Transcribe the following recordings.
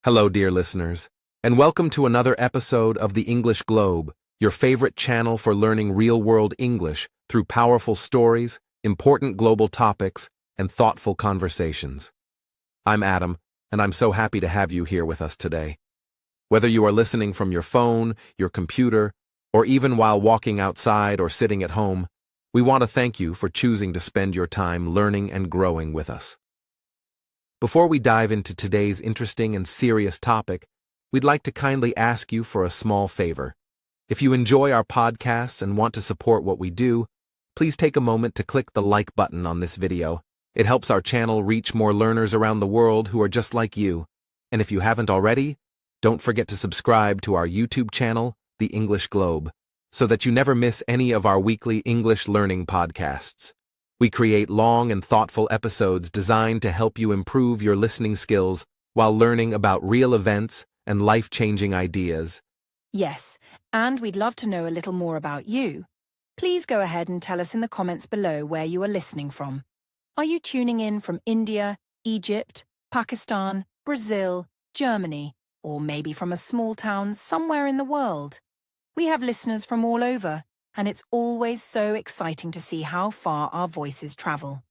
Hello, dear listeners, and welcome to another episode of the English Globe, your favorite channel for learning real-world English through powerful stories, important global topics, and thoughtful conversations. I'm Adam, and I'm so happy to have you here with us today. Whether you are listening from your phone, your computer, or even while walking outside or sitting at home, we want to thank you for choosing to spend your time learning and growing with us. Before we dive into today's interesting and serious topic, we'd like to kindly ask you for a small favor. If you enjoy our podcasts and want to support what we do, please take a moment to click the like button on this video. It helps our channel reach more learners around the world who are just like you. And if you haven't already, don't forget to subscribe to our YouTube channel, The English Globe, so that you never miss any of our weekly English learning podcasts. We create long and thoughtful episodes designed to help you improve your listening skills while learning about real events and life-changing ideas. Yes, and we'd love to know a little more about you. Please go ahead and tell us in the comments below where you are listening from. Are you tuning in from India, Egypt, Pakistan, Brazil, Germany, or maybe from a small town somewhere in the world? We have listeners from all over, and it's always so exciting to see how far our voices travel.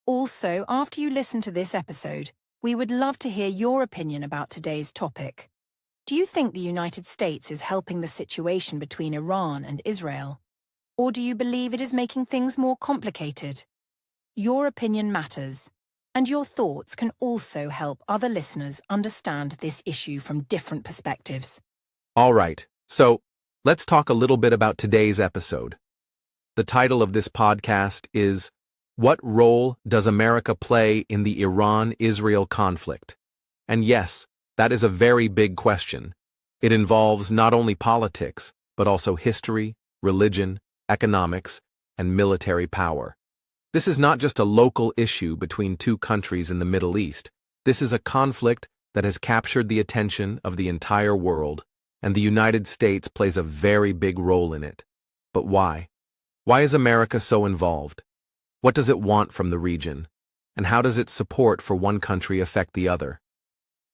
Also, after you listen to this episode, we would love to hear your opinion about today's topic. Do you think the United States is helping the situation between Iran and Israel? Or do you believe it is making things more complicated? Your opinion matters, and your thoughts can also help other listeners understand this issue from different perspectives. All right, so let's talk a little bit about today's episode. The title of this podcast is, What Role Does America Play in the Iran-Israel Conflict? And yes, that is a very big question. It involves not only politics, but also history, religion, economics, and military power. This is not just a local issue between two countries in the Middle East. This is a conflict that has captured the attention of the entire world, and the United States plays a very big role in it. But why? Why is America so involved? What does it want from the region? And how does its support for one country affect the other?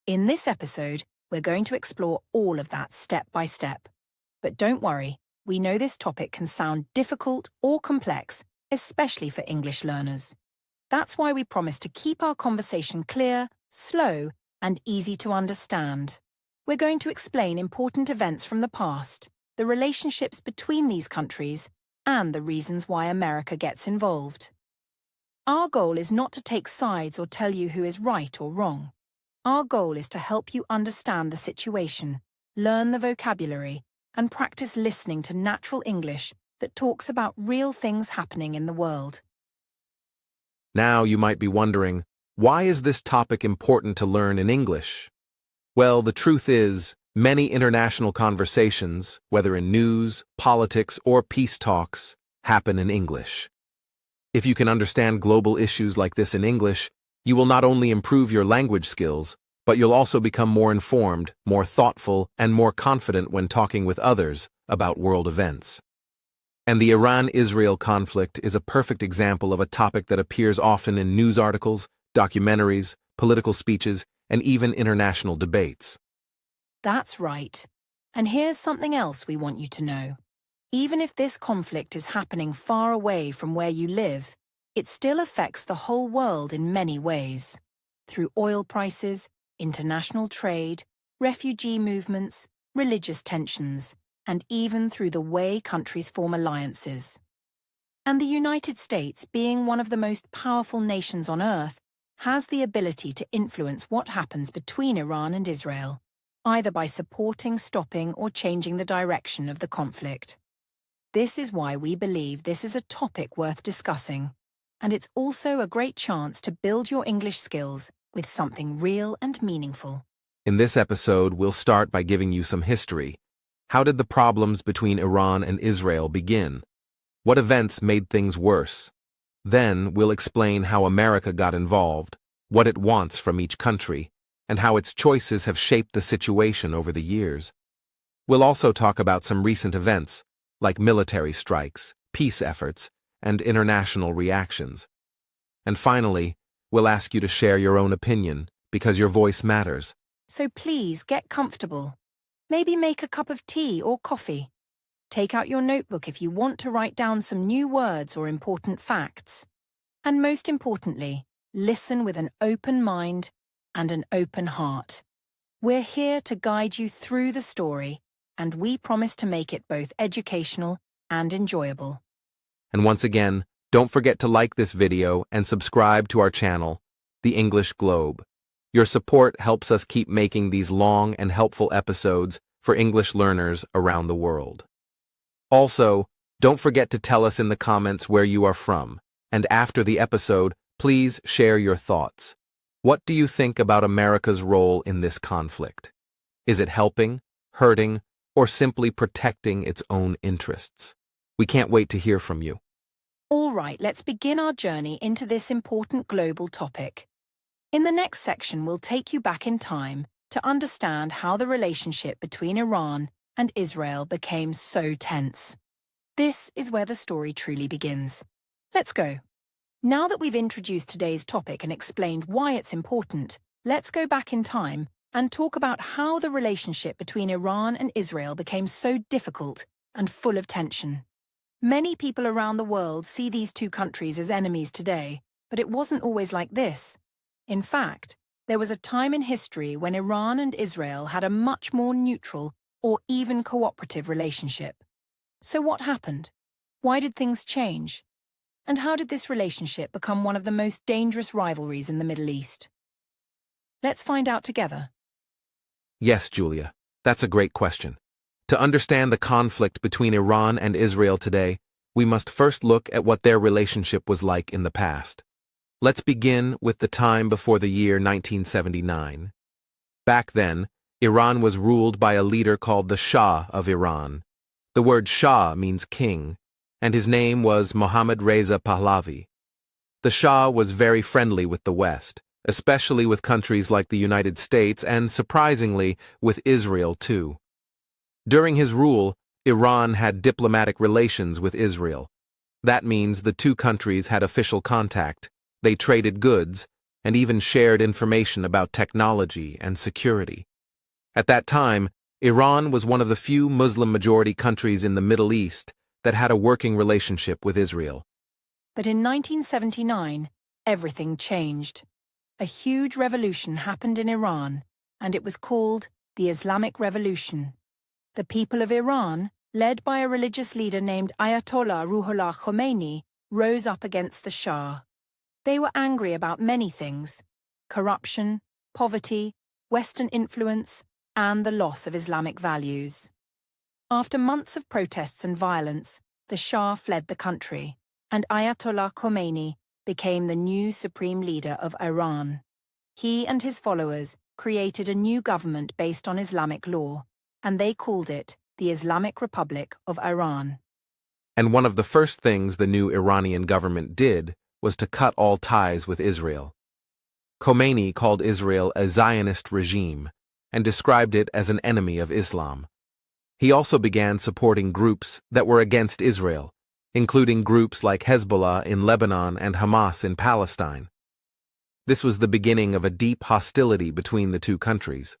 In this episode, we're going to explore all of that step by step. But don't worry, we know this topic can sound difficult or complex, especially for English learners. That's why we promise to keep our conversation clear, slow, and easy to understand. We're going to explain important events from the past, the relationships between these countries, and the reasons why America gets involved. Our goal is not to take sides or tell you who is right or wrong. Our goal is to help you understand the situation, learn the vocabulary, and practice listening to natural English that talks about real things happening in the world. Now you might be wondering, why is this topic important to learn in English? Well, the truth is, many international conversations, whether in news, politics, or peace talks, happen in English. If you can understand global issues like this in English, you will not only improve your language skills, but you'll also become more informed, more thoughtful, and more confident when talking with others about world events. And the Iran-Israel conflict is a perfect example of a topic that appears often in news articles, documentaries, political speeches, and even international debates. That's right. And here's something else we want you to know. Even if this conflict is happening far away from where you live, it still affects the whole world in many ways. Through oil prices, international trade, refugee movements, religious tensions, and even through the way countries form alliances. And the United States, being one of the most powerful nations on Earth, has the ability to influence what happens between Iran and Israel, either by supporting, stopping, or changing the direction of the conflict. This is why we believe this is a topic worth discussing, and it's also a great chance to build your English skills with something real and meaningful. In this episode, we'll start by giving you some history. How did the problems between Iran and Israel begin? What events made things worse? Then we'll explain how America got involved, what it wants from each country, and how its choices have shaped the situation over the years. We'll also talk about some recent events, like military strikes, peace efforts, and international reactions. And finally, we'll ask you to share your own opinion, because your voice matters. So please get comfortable. Maybe make a cup of tea or coffee. Take out your notebook if you want to write down some new words or important facts. And most importantly, listen with an open mind and an open heart. We're here to guide you through the story, and we promise to make it both educational and enjoyable. And once again, don't forget to like this video and subscribe to our channel, The English Globe. Your support helps us keep making these long and helpful episodes for English learners around the world. Also, don't forget to tell us in the comments where you are from, and after the episode, please share your thoughts. What do you think about America's role in this conflict? Is it helping, hurting, or simply protecting its own interests? We can't wait to hear from you. All right, let's begin our journey into this important global topic. In the next section, we'll take you back in time to understand how the relationship between Iran and Israel became so tense. This is where the story truly begins. Let's go. Now that we've introduced today's topic and explained why it's important, let's go back in time and talk about how the relationship between Iran and Israel became so difficult and full of tension. Many people around the world see these two countries as enemies today, but it wasn't always like this. In fact, there was a time in history when Iran and Israel had a much more neutral or even cooperative relationship. So what happened? Why did things change? And how did this relationship become one of the most dangerous rivalries in the Middle East? Let's find out together. Yes, Julia, that's a great question. To understand the conflict between Iran and Israel today, we must first look at what their relationship was like in the past. Let's begin with the time before the year 1979. Back then, Iran was ruled by a leader called the Shah of Iran. The word Shah means king, and his name was Mohammad Reza Pahlavi. The Shah was very friendly with the West, especially with countries like the United States and, surprisingly, with Israel too. During his rule, Iran had diplomatic relations with Israel. That means the two countries had official contact. They traded goods, and even shared information about technology and security. At that time, Iran was one of the few Muslim-majority countries in the Middle East that had a working relationship with Israel. But in 1979, everything changed. A huge revolution happened in Iran, and it was called the Islamic Revolution. The people of Iran, led by a religious leader named Ayatollah Ruhollah Khomeini, rose up against the Shah. They were angry about many things: corruption, poverty, Western influence, and the loss of Islamic values. After months of protests and violence, the Shah fled the country, and Ayatollah Khomeini became the new supreme leader of Iran. He and his followers created a new government based on Islamic law, and they called it the Islamic Republic of Iran. And one of the first things the new Iranian government did was to cut all ties with Israel. Khomeini called Israel a Zionist regime and described it as an enemy of Islam. He also began supporting groups that were against Israel, including groups like Hezbollah in Lebanon and Hamas in Palestine. This was the beginning of a deep hostility between the two countries.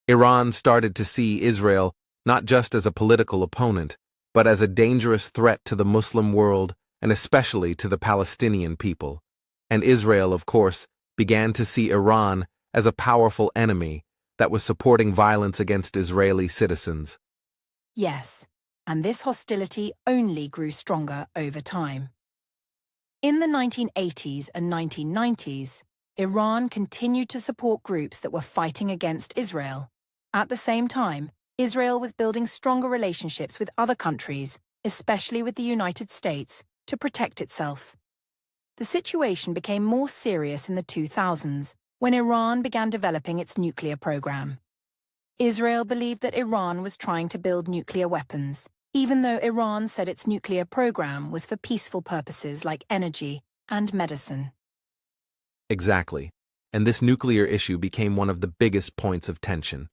Iran started to see Israel not just as a political opponent, but as a dangerous threat to the Muslim world and especially to the Palestinian people. And Israel, of course, began to see Iran as a powerful enemy that was supporting violence against Israeli citizens. Yes, and this hostility only grew stronger over time. In the 1980s and 1990s, Iran continued to support groups that were fighting against Israel. At the same time, Israel was building stronger relationships with other countries, especially with the United States, to protect itself. The situation became more serious in the 2000s when Iran began developing its nuclear program. Israel believed that Iran was trying to build nuclear weapons, even though Iran said its nuclear program was for peaceful purposes like energy and medicine. Exactly, and this nuclear issue became one of the biggest points of tension.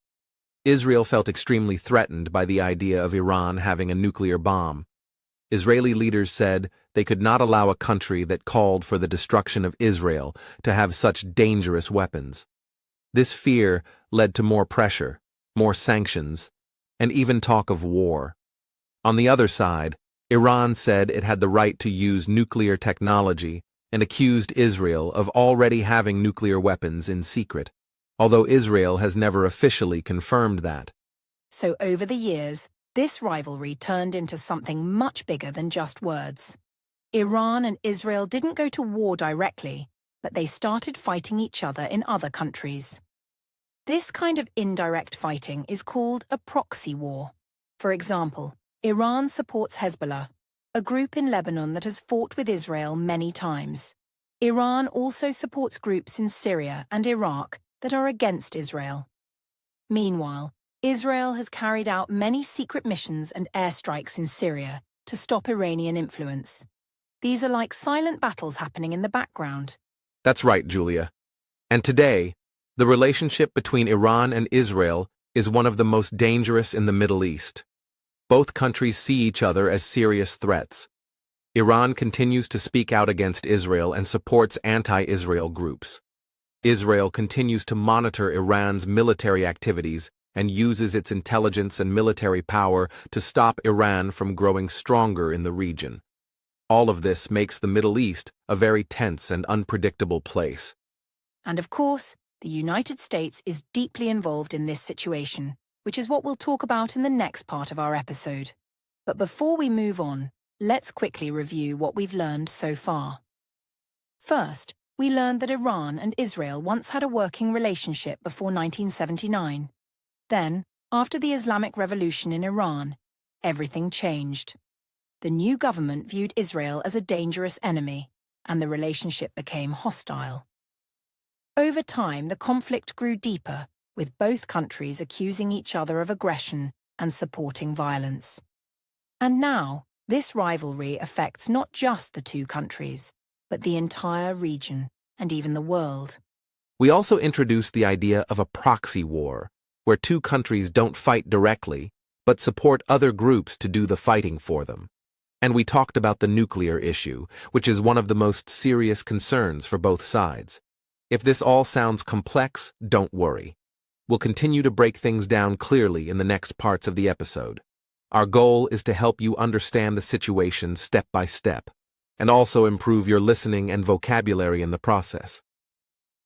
Israel felt extremely threatened by the idea of Iran having a nuclear bomb. Israeli leaders said they could not allow a country that called for the destruction of Israel to have such dangerous weapons. This fear led to more pressure, more sanctions, and even talk of war. On the other side, Iran said it had the right to use nuclear technology and accused Israel of already having nuclear weapons in secret, although Israel has never officially confirmed that. So over the years, this rivalry turned into something much bigger than just words. Iran and Israel didn't go to war directly, but they started fighting each other in other countries. This kind of indirect fighting is called a proxy war. For example, Iran supports Hezbollah, a group in Lebanon that has fought with Israel many times. Iran also supports groups in Syria and Iraq that are against Israel. Meanwhile, Israel has carried out many secret missions and airstrikes in Syria to stop Iranian influence. These are like silent battles happening in the background. That's right, Julia. And today, the relationship between Iran and Israel is one of the most dangerous in the Middle East. Both countries see each other as serious threats. Iran continues to speak out against Israel and supports anti-Israel groups. Israel continues to monitor Iran's military activities and uses its intelligence and military power to stop Iran from growing stronger in the region. All of this makes the Middle East a very tense and unpredictable place. And of course, the United States is deeply involved in this situation, which is what we'll talk about in the next part of our episode. But before we move on, let's quickly review what we've learned so far. First, we learned that Iran and Israel once had a working relationship before 1979. Then, after the Islamic Revolution in Iran, everything changed. The new government viewed Israel as a dangerous enemy, and the relationship became hostile. Over time, the conflict grew deeper, with both countries accusing each other of aggression and supporting violence. And now, this rivalry affects not just the two countries, but the entire region and even the world. We also introduced the idea of a proxy war, where two countries don't fight directly, but support other groups to do the fighting for them. And we talked about the nuclear issue, which is one of the most serious concerns for both sides. If this all sounds complex, don't worry. We'll continue to break things down clearly in the next parts of the episode. Our goal is to help you understand the situation step by step, and also improve your listening and vocabulary in the process.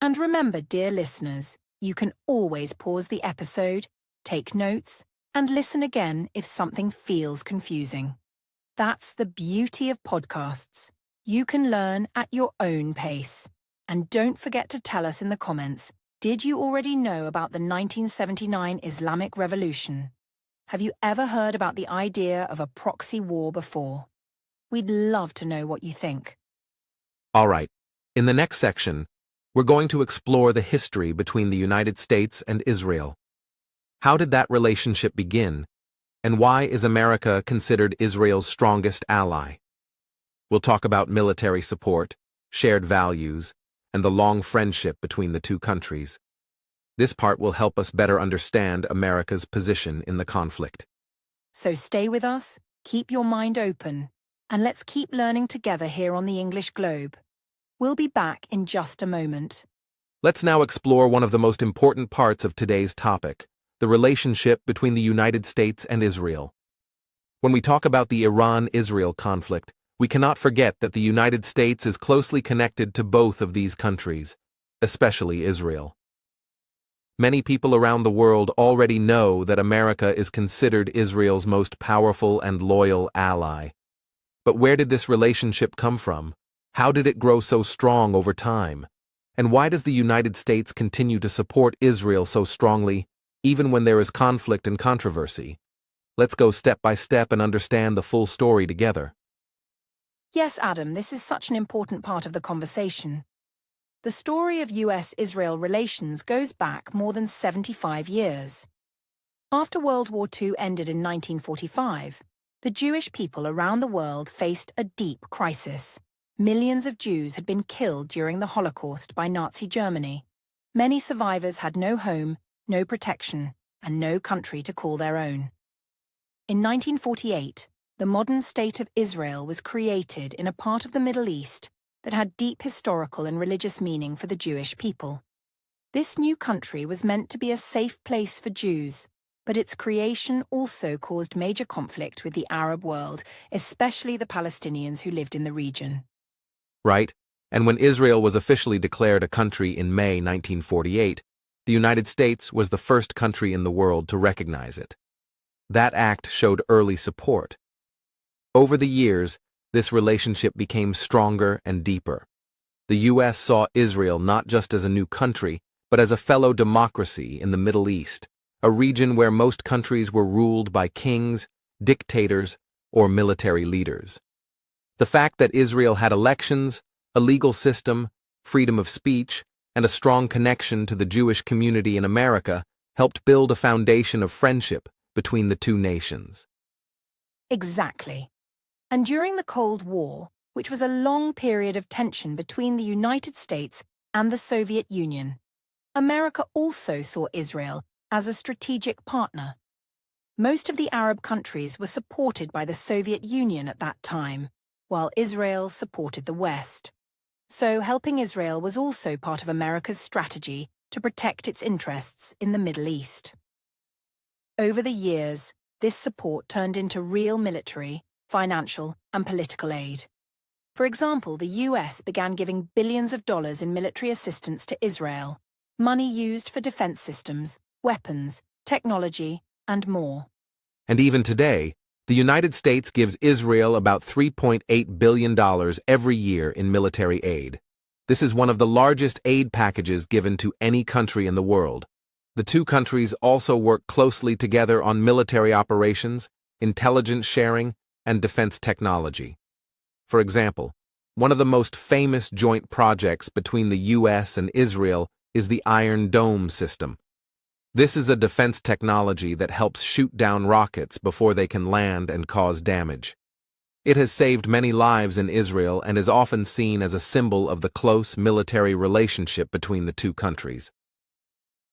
And remember, dear listeners, you can always pause the episode, take notes, and listen again if something feels confusing. That's the beauty of podcasts. You can learn at your own pace. And don't forget to tell us in the comments, did you already know about the 1979 Islamic Revolution? Have you ever heard about the idea of a proxy war before? We'd love to know what you think. All right, in the next section, we're going to explore the history between the United States and Israel. How did that relationship begin? And why is America considered Israel's strongest ally? We'll talk about military support, shared values, and the long friendship between the two countries. This part will help us better understand America's position in the conflict. So stay with us, keep your mind open, and let's keep learning together here on the English Globe. We'll be back in just a moment. Let's now explore one of the most important parts of today's topic, the relationship between the United States and Israel. When we talk about the Iran-Israel conflict, we cannot forget that the United States is closely connected to both of these countries, especially Israel. Many people around the world already know that America is considered Israel's most powerful and loyal ally. But where did this relationship come from? How did it grow so strong over time? And why does the United States continue to support Israel so strongly, even when there is conflict and controversy? Let's go step by step and understand the full story together. Yes, Adam, this is such an important part of the conversation. The story of US-Israel relations goes back more than 75 years. After World War II ended in 1945, the Jewish people around the world faced a deep crisis. Millions of Jews had been killed during the Holocaust by Nazi Germany. Many survivors had no home, no protection, and no country to call their own. In 1948, the modern state of Israel was created in a part of the Middle East that had deep historical and religious meaning for the Jewish people. This new country was meant to be a safe place for Jews, but its creation also caused major conflict with the Arab world, especially the Palestinians who lived in the region. Right? And when Israel was officially declared a country in May 1948, the United States was the first country in the world to recognize it. That act showed early support. Over the years, this relationship became stronger and deeper. The U.S. saw Israel not just as a new country, but as a fellow democracy in the Middle East, a region where most countries were ruled by kings, dictators, or military leaders. The fact that Israel had elections, a legal system, freedom of speech, and a strong connection to the Jewish community in America helped build a foundation of friendship between the two nations. Exactly. And during the Cold War, which was a long period of tension between the United States and the Soviet Union, America also saw Israel as a strategic partner. Most of the Arab countries were supported by the Soviet Union at that time, while Israel supported the West. So helping Israel was also part of America's strategy to protect its interests in the Middle East. Over the years, this support turned into real military, financial, and political aid. For example, the US began giving billions of dollars in military assistance to Israel, money used for defense systems, weapons, technology, and more. And even today, the United States gives Israel about $3.8 billion every year in military aid. This is one of the largest aid packages given to any country in the world. The two countries also work closely together on military operations, intelligence sharing, and defense technology. For example, one of the most famous joint projects between the U.S. and Israel is the Iron Dome system. This is a defense technology that helps shoot down rockets before they can land and cause damage. It has saved many lives in Israel and is often seen as a symbol of the close military relationship between the two countries.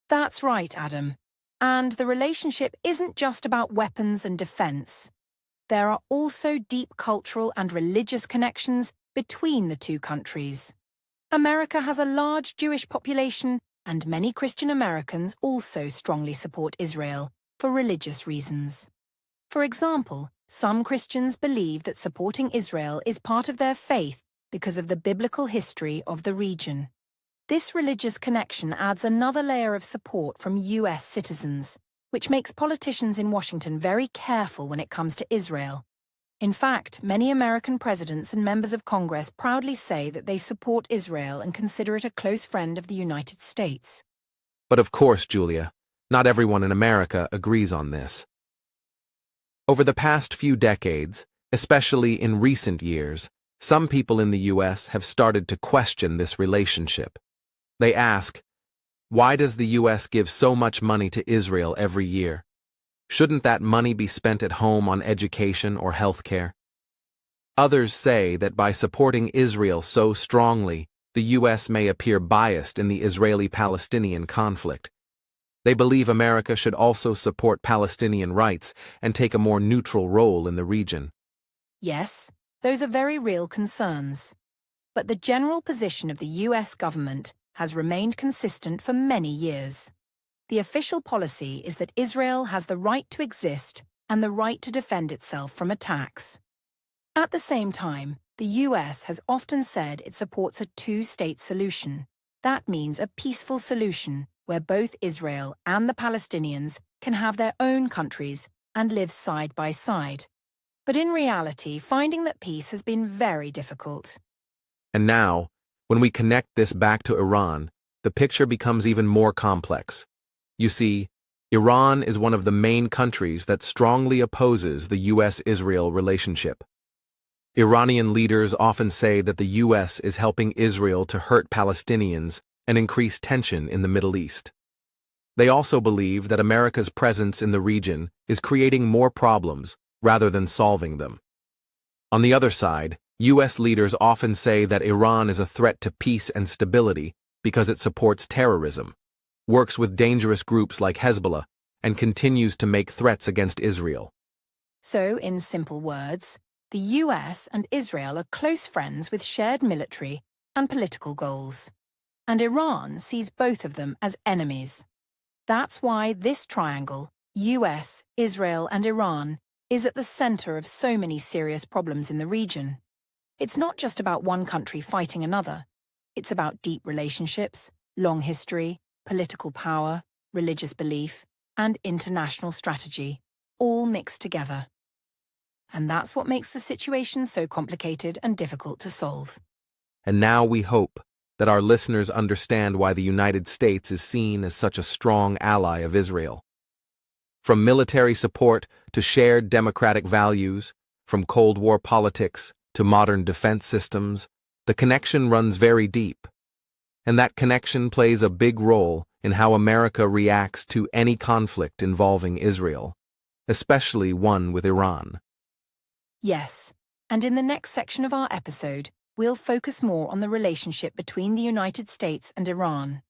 That's right, Adam. And the relationship isn't just about weapons and defense. There are also deep cultural and religious connections between the two countries. America has a large Jewish population, and many Christian Americans also strongly support Israel for religious reasons. For example, some Christians believe that supporting Israel is part of their faith because of the biblical history of the region. This religious connection adds another layer of support from US citizens, which makes politicians in Washington very careful when it comes to Israel. In fact, many American presidents and members of Congress proudly say that they support Israel and consider it a close friend of the United States. But of course, Julia, not everyone in America agrees on this. Over the past few decades, especially in recent years, some people in the U.S. have started to question this relationship. They ask, why does the U.S. give so much money to Israel every year? Shouldn't that money be spent at home on education or health care? Others say that by supporting Israel so strongly, the U.S. may appear biased in the Israeli-Palestinian conflict. They believe America should also support Palestinian rights and take a more neutral role in the region. Yes, those are very real concerns. But the general position of the US government has remained consistent for many years. The official policy is that Israel has the right to exist and the right to defend itself from attacks. At the same time, the US has often said it supports a two-state solution. That means a peaceful solution where both Israel and the Palestinians can have their own countries and live side by side. But in reality, finding that peace has been very difficult. And now, when we connect this back to Iran, the picture becomes even more complex. You see, Iran is one of the main countries that strongly opposes the U.S.-Israel relationship. Iranian leaders often say that the U.S. is helping Israel to hurt Palestinians and increase tension in the Middle East. They also believe that America's presence in the region is creating more problems rather than solving them. On the other side, U.S. leaders often say that Iran is a threat to peace and stability because it supports terrorism, works with dangerous groups like Hezbollah, and continues to make threats against Israel. So, in simple words, the US and Israel are close friends with shared military and political goals. and Iran sees both of them as enemies. That's why this triangle, US, Israel, and Iran, is at the center of so many serious problems in the region. It's not just about one country fighting another. It's about deep relationships, long history, political power, religious belief, and international strategy, all mixed together. And that's what makes the situation so complicated and difficult to solve. And now we hope that our listeners understand why the United States is seen as such a strong ally of Israel. From military support to shared democratic values, from Cold War politics to modern defense systems, the connection runs very deep. And that connection plays a big role in how America reacts to any conflict involving Israel, especially one with Iran. Yes, and in the next section of our episode, we'll focus more on the relationship between the United States and Iran.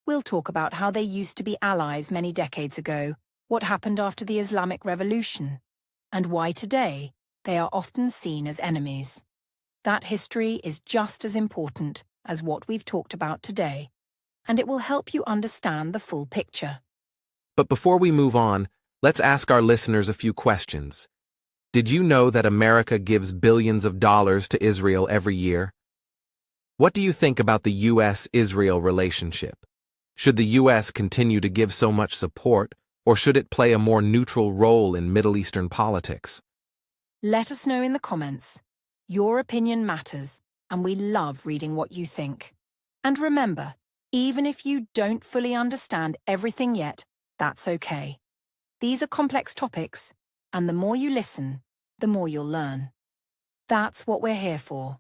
We'll talk about how they used to be allies many decades ago, what happened after the Islamic Revolution, and why today they are often seen as enemies. That history is just as important as what we've talked about today, and it will help you understand the full picture. But before we move on, let's ask our listeners a few questions. Did you know that America gives billions of dollars to Israel every year? What do you think about the U.S.-Israel relationship? Should the U.S. continue to give so much support, or should it play a more neutral role in Middle Eastern politics? Let us know in the comments. Your opinion matters, and we love reading what you think. And remember, even if you don't fully understand everything yet, that's okay. These are complex topics, and the more you listen, the more you'll learn. That's what we're here for,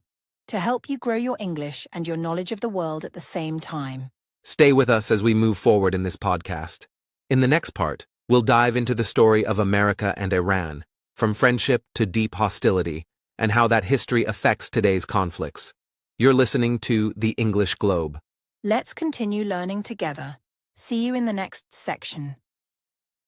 to help you grow your English and your knowledge of the world at the same time. Stay with us as we move forward in this podcast. In the next part, we'll dive into the story of America and Iran, from friendship to deep hostility, and how that history affects today's conflicts. You're listening to The English Globe. Let's continue learning together. See you in the next section.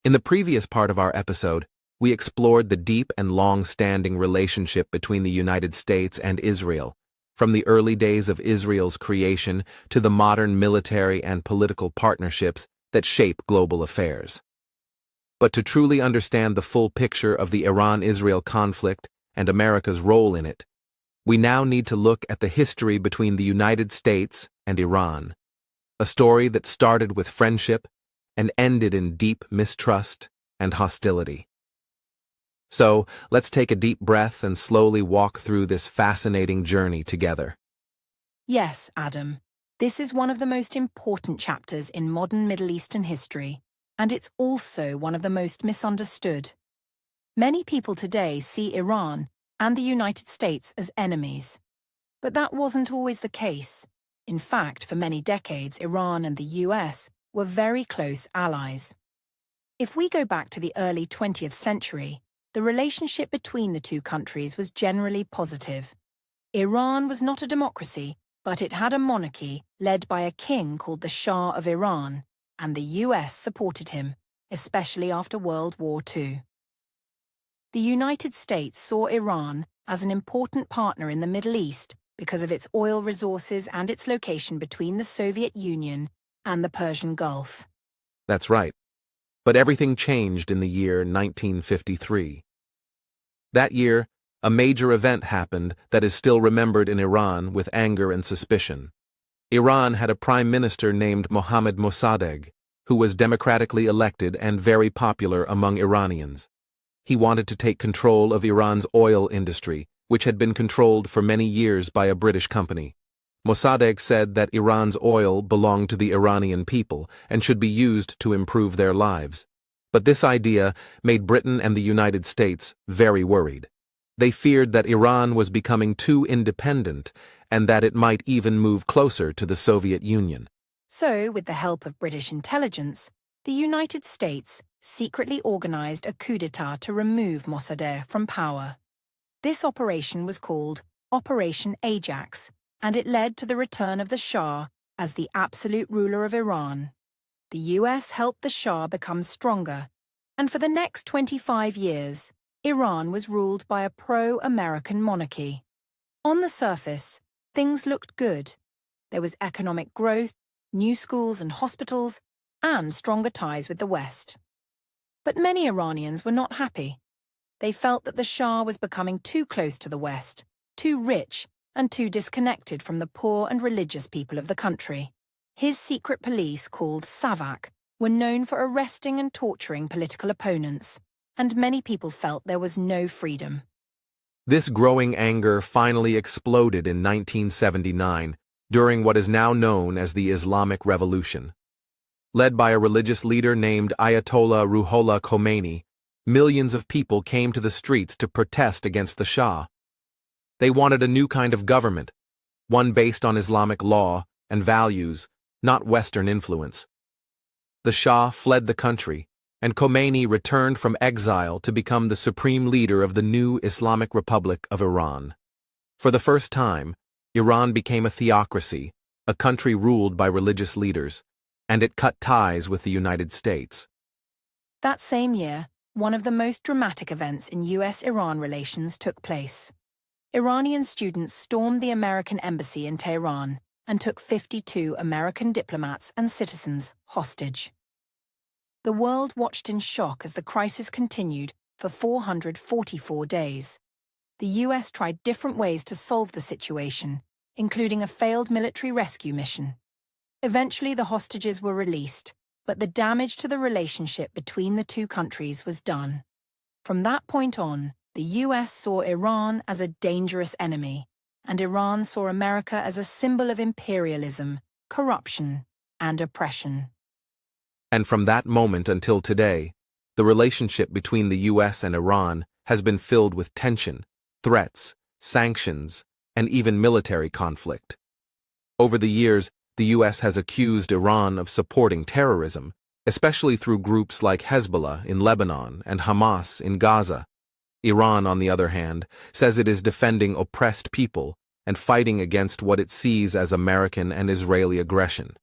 In the previous part of our episode, we explored the deep and long-standing relationship between the United States and Israel, from the early days of Israel's creation to the modern military and political partnerships that shape global affairs. But to truly understand the full picture of the Iran-Israel conflict and America's role in it, we now need to look at the history between the United States and Iran, a story that started with friendship and ended in deep mistrust and hostility. So, let's take a deep breath and slowly walk through this fascinating journey together. Yes, Adam. This is one of the most important chapters in modern Middle Eastern history, and it's also one of the most misunderstood. Many people today see Iran and the United States as enemies. But that wasn't always the case. In fact, for many decades, Iran and the US were very close allies. If we go back to the early 20th century, the relationship between the two countries was generally positive. Iran was not a democracy, but it had a monarchy led by a king called the Shah of Iran, and the US supported him, especially after World War II. The United States saw Iran as an important partner in the Middle East because of its oil resources and its location between the Soviet Union and the Persian Gulf. That's right. But everything changed in the year 1953. That year, a major event happened that is still remembered in Iran with anger and suspicion. Iran had a prime minister named Mohammad Mossadegh, who was democratically elected and very popular among Iranians. He wanted to take control of Iran's oil industry, which had been controlled for many years by a British company. Mossadegh said that Iran's oil belonged to the Iranian people and should be used to improve their lives. But this idea made Britain and the United States very worried. They feared that Iran was becoming too independent and that it might even move closer to the Soviet Union. So, with the help of British intelligence, the United States secretly organized a coup d'etat to remove Mossadegh from power. This operation was called Operation Ajax, and it led to the return of the Shah as the absolute ruler of Iran. The US helped the Shah become stronger, and for the next 25 years, Iran was ruled by a pro-American monarchy. On the surface, things looked good. There was economic growth, new schools and hospitals, and stronger ties with the West. But many Iranians were not happy. They felt that the Shah was becoming too close to the West, too rich, and too disconnected from the poor and religious people of the country. His secret police, called Savak, were known for arresting and torturing political opponents, and many people felt there was no freedom. This growing anger finally exploded in 1979 during what is now known as the Islamic Revolution. Led by a religious leader named Ayatollah Ruhollah Khomeini, millions of people came to the streets to protest against the Shah. They wanted a new kind of government, one based on Islamic law and values, not Western influence. The Shah fled the country, and Khomeini returned from exile to become the supreme leader of the new Islamic Republic of Iran. For the first time, Iran became a theocracy, a country ruled by religious leaders, and it cut ties with the United States. That same year, one of the most dramatic events in US-Iran relations took place. Iranian students stormed the American embassy in Tehran and took 52 American diplomats and citizens hostage. The world watched in shock as the crisis continued for 444 days. The US tried different ways to solve the situation, including a failed military rescue mission. Eventually, the hostages were released, but the damage to the relationship between the two countries was done. From that point on, the US saw Iran as a dangerous enemy, and Iran saw America as a symbol of imperialism, corruption, and oppression. And from that moment until today, the relationship between the US and Iran has been filled with tension, threats, sanctions, and even military conflict. Over the years, the US has accused Iran of supporting terrorism, especially through groups like Hezbollah in Lebanon and Hamas in Gaza. Iran, on the other hand, says it is defending oppressed people and fighting against what it sees as American and Israeli aggression.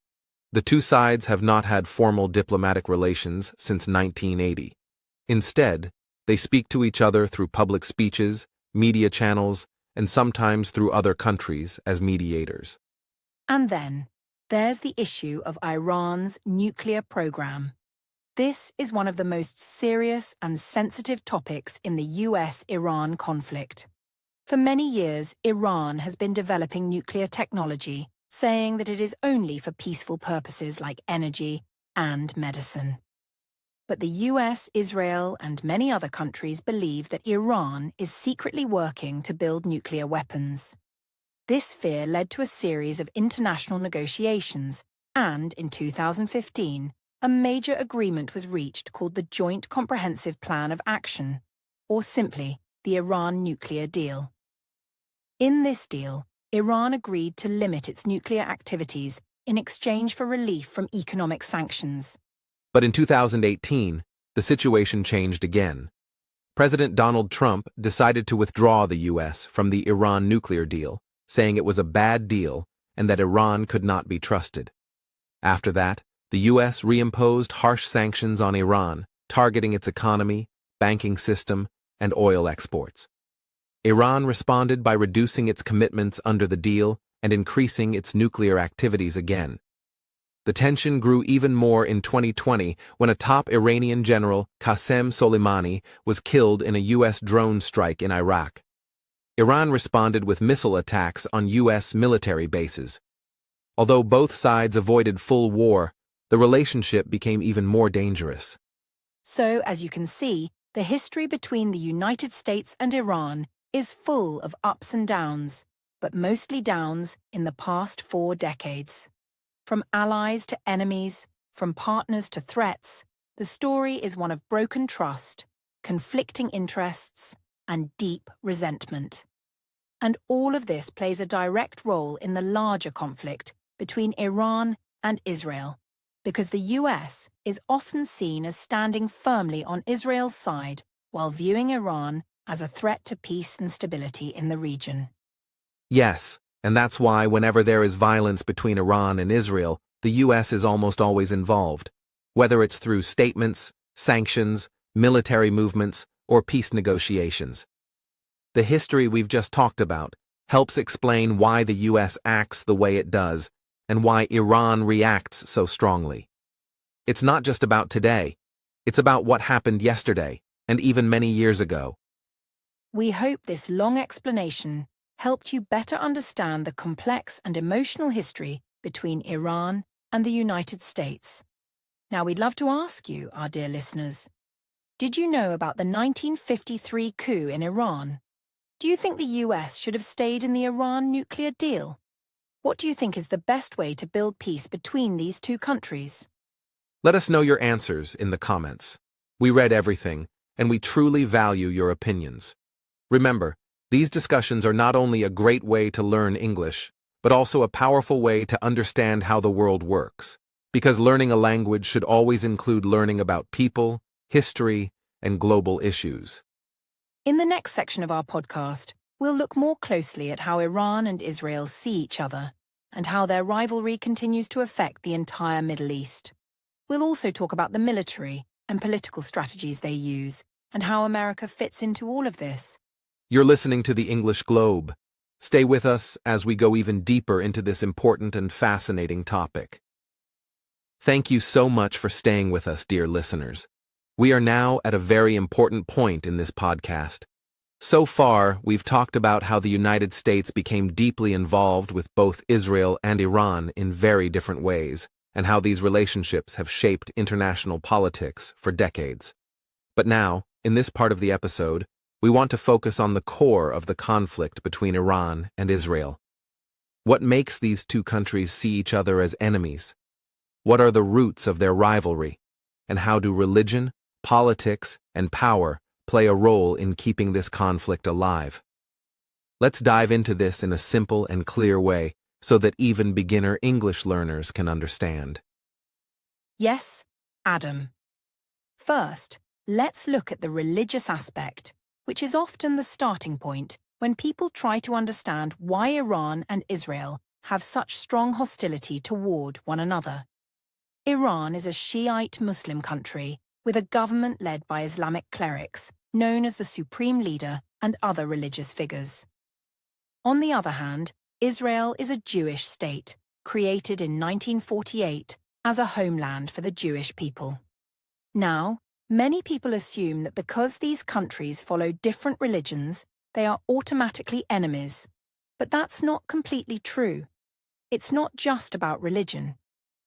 The two sides have not had formal diplomatic relations since 1980. Instead, they speak to each other through public speeches, media channels, and sometimes through other countries as mediators. And then, there's the issue of Iran's nuclear program. This is one of the most serious and sensitive topics in the US-Iran conflict. For many years, Iran has been developing nuclear technology, saying that it is only for peaceful purposes like energy and medicine. But the US, Israel, and many other countries believe that Iran is secretly working to build nuclear weapons. This fear led to a series of international negotiations, and in 2015, a major agreement was reached called the Joint Comprehensive Plan of Action, or simply the Iran nuclear deal. In this deal, Iran agreed to limit its nuclear activities in exchange for relief from economic sanctions. But in 2018, the situation changed again. President Donald Trump decided to withdraw the US from the Iran nuclear deal, saying it was a bad deal and that Iran could not be trusted. After that, the US reimposed harsh sanctions on Iran, targeting its economy, banking system, and oil exports. Iran responded by reducing its commitments under the deal and increasing its nuclear activities again. The tension grew even more in 2020 when a top Iranian general, Qasem Soleimani, was killed in a US drone strike in Iraq. Iran responded with missile attacks on US military bases. Although both sides avoided full war, the relationship became even more dangerous. So, as you can see, the history between the United States and Iran is full of ups and downs, but mostly downs in the past 4 decades. From allies to enemies, from partners to threats, the story is one of broken trust, conflicting interests, and deep resentment. And all of this plays a direct role in the larger conflict between Iran and Israel, because the US is often seen as standing firmly on Israel's side while viewing Iran as a threat to peace and stability in the region. Yes, and that's why whenever there is violence between Iran and Israel, the US is almost always involved, whether it's through statements, sanctions, military movements, or peace negotiations. The history we've just talked about helps explain why the US acts the way it does and why Iran reacts so strongly. It's not just about today, it's about what happened yesterday and even many years ago. We hope this long explanation helped you better understand the complex and emotional history between Iran and the United States. Now we'd love to ask you, our dear listeners, did you know about the 1953 coup in Iran? Do you think the US should have stayed in the Iran nuclear deal? What do you think is the best way to build peace between these two countries? Let us know your answers in the comments. We read everything, and we truly value your opinions. Remember, these discussions are not only a great way to learn English, but also a powerful way to understand how the world works, because learning a language should always include learning about people, history, and global issues. In the next section of our podcast, we'll look more closely at how Iran and Israel see each other, and how their rivalry continues to affect the entire Middle East. We'll also talk about the military and political strategies they use, and how America fits into all of this. You're listening to the English Globe. Stay with us as we go even deeper into this important and fascinating topic. Thank you so much for staying with us, dear listeners. We are now at a very important point in this podcast. So far, we've talked about how the United States became deeply involved with both Israel and Iran in very different ways, and how these relationships have shaped international politics for decades. But now, in this part of the episode, we want to focus on the core of the conflict between Iran and Israel. What makes these two countries see each other as enemies? What are the roots of their rivalry? And how do religion, politics, and power play a role in keeping this conflict alive? Let's dive into this in a simple and clear way so that even beginner English learners can understand. Yes, Adam. First, let's look at the religious aspect, which is often the starting point when people try to understand why Iran and Israel have such strong hostility toward one another. Iran is a Shiite Muslim country with a government led by Islamic clerics, known as the Supreme Leader and other religious figures. On the other hand, Israel is a Jewish state, created in 1948 as a homeland for the Jewish people. Now, many people assume that because these countries follow different religions, they are automatically enemies. But that's not completely true. It's not just about religion.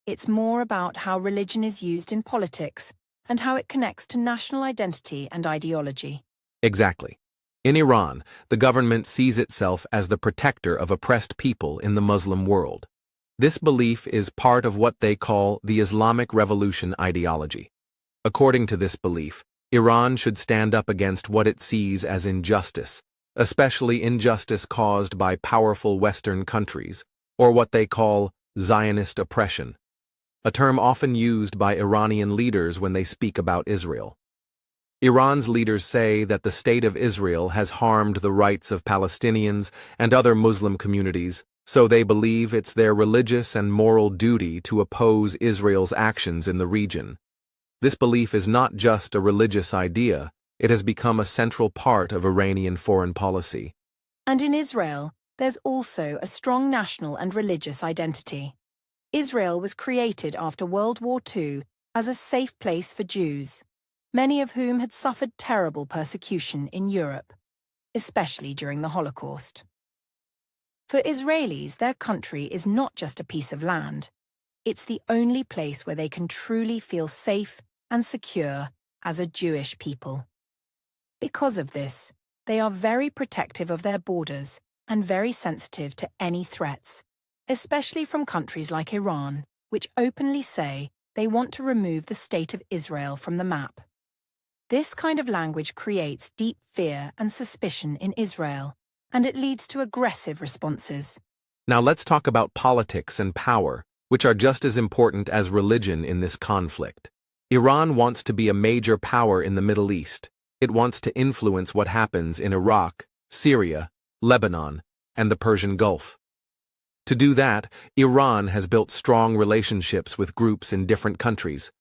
It's more about how religion is used in politics and how it connects to national identity and ideology. Exactly. In Iran, the government sees itself as the protector of oppressed people in the Muslim world. This belief is part of what they call the Islamic Revolution ideology. According to this belief, Iran should stand up against what it sees as injustice, especially injustice caused by powerful Western countries, or what they call Zionist oppression, a term often used by Iranian leaders when they speak about Israel. Iran's leaders say that the State of Israel has harmed the rights of Palestinians and other Muslim communities, so they believe it's their religious and moral duty to oppose Israel's actions in the region. This belief is not just a religious idea, it has become a central part of Iranian foreign policy. And in Israel, there's also a strong national and religious identity. Israel was created after World War II as a safe place for Jews, many of whom had suffered terrible persecution in Europe, especially during the Holocaust. For Israelis, their country is not just a piece of land. It's the only place where they can truly feel safe and secure as a Jewish people. Because of this, they are very protective of their borders and very sensitive to any threats, especially from countries like Iran, which openly say they want to remove the State of Israel from the map. This kind of language creates deep fear and suspicion in Israel, and it leads to aggressive responses. Now let's talk about politics and power, which are just as important as religion in this conflict. Iran wants to be a major power in the Middle East. It wants to influence what happens in Iraq, Syria, Lebanon, and the Persian Gulf. To do that, Iran has built strong relationships with groups in different countries,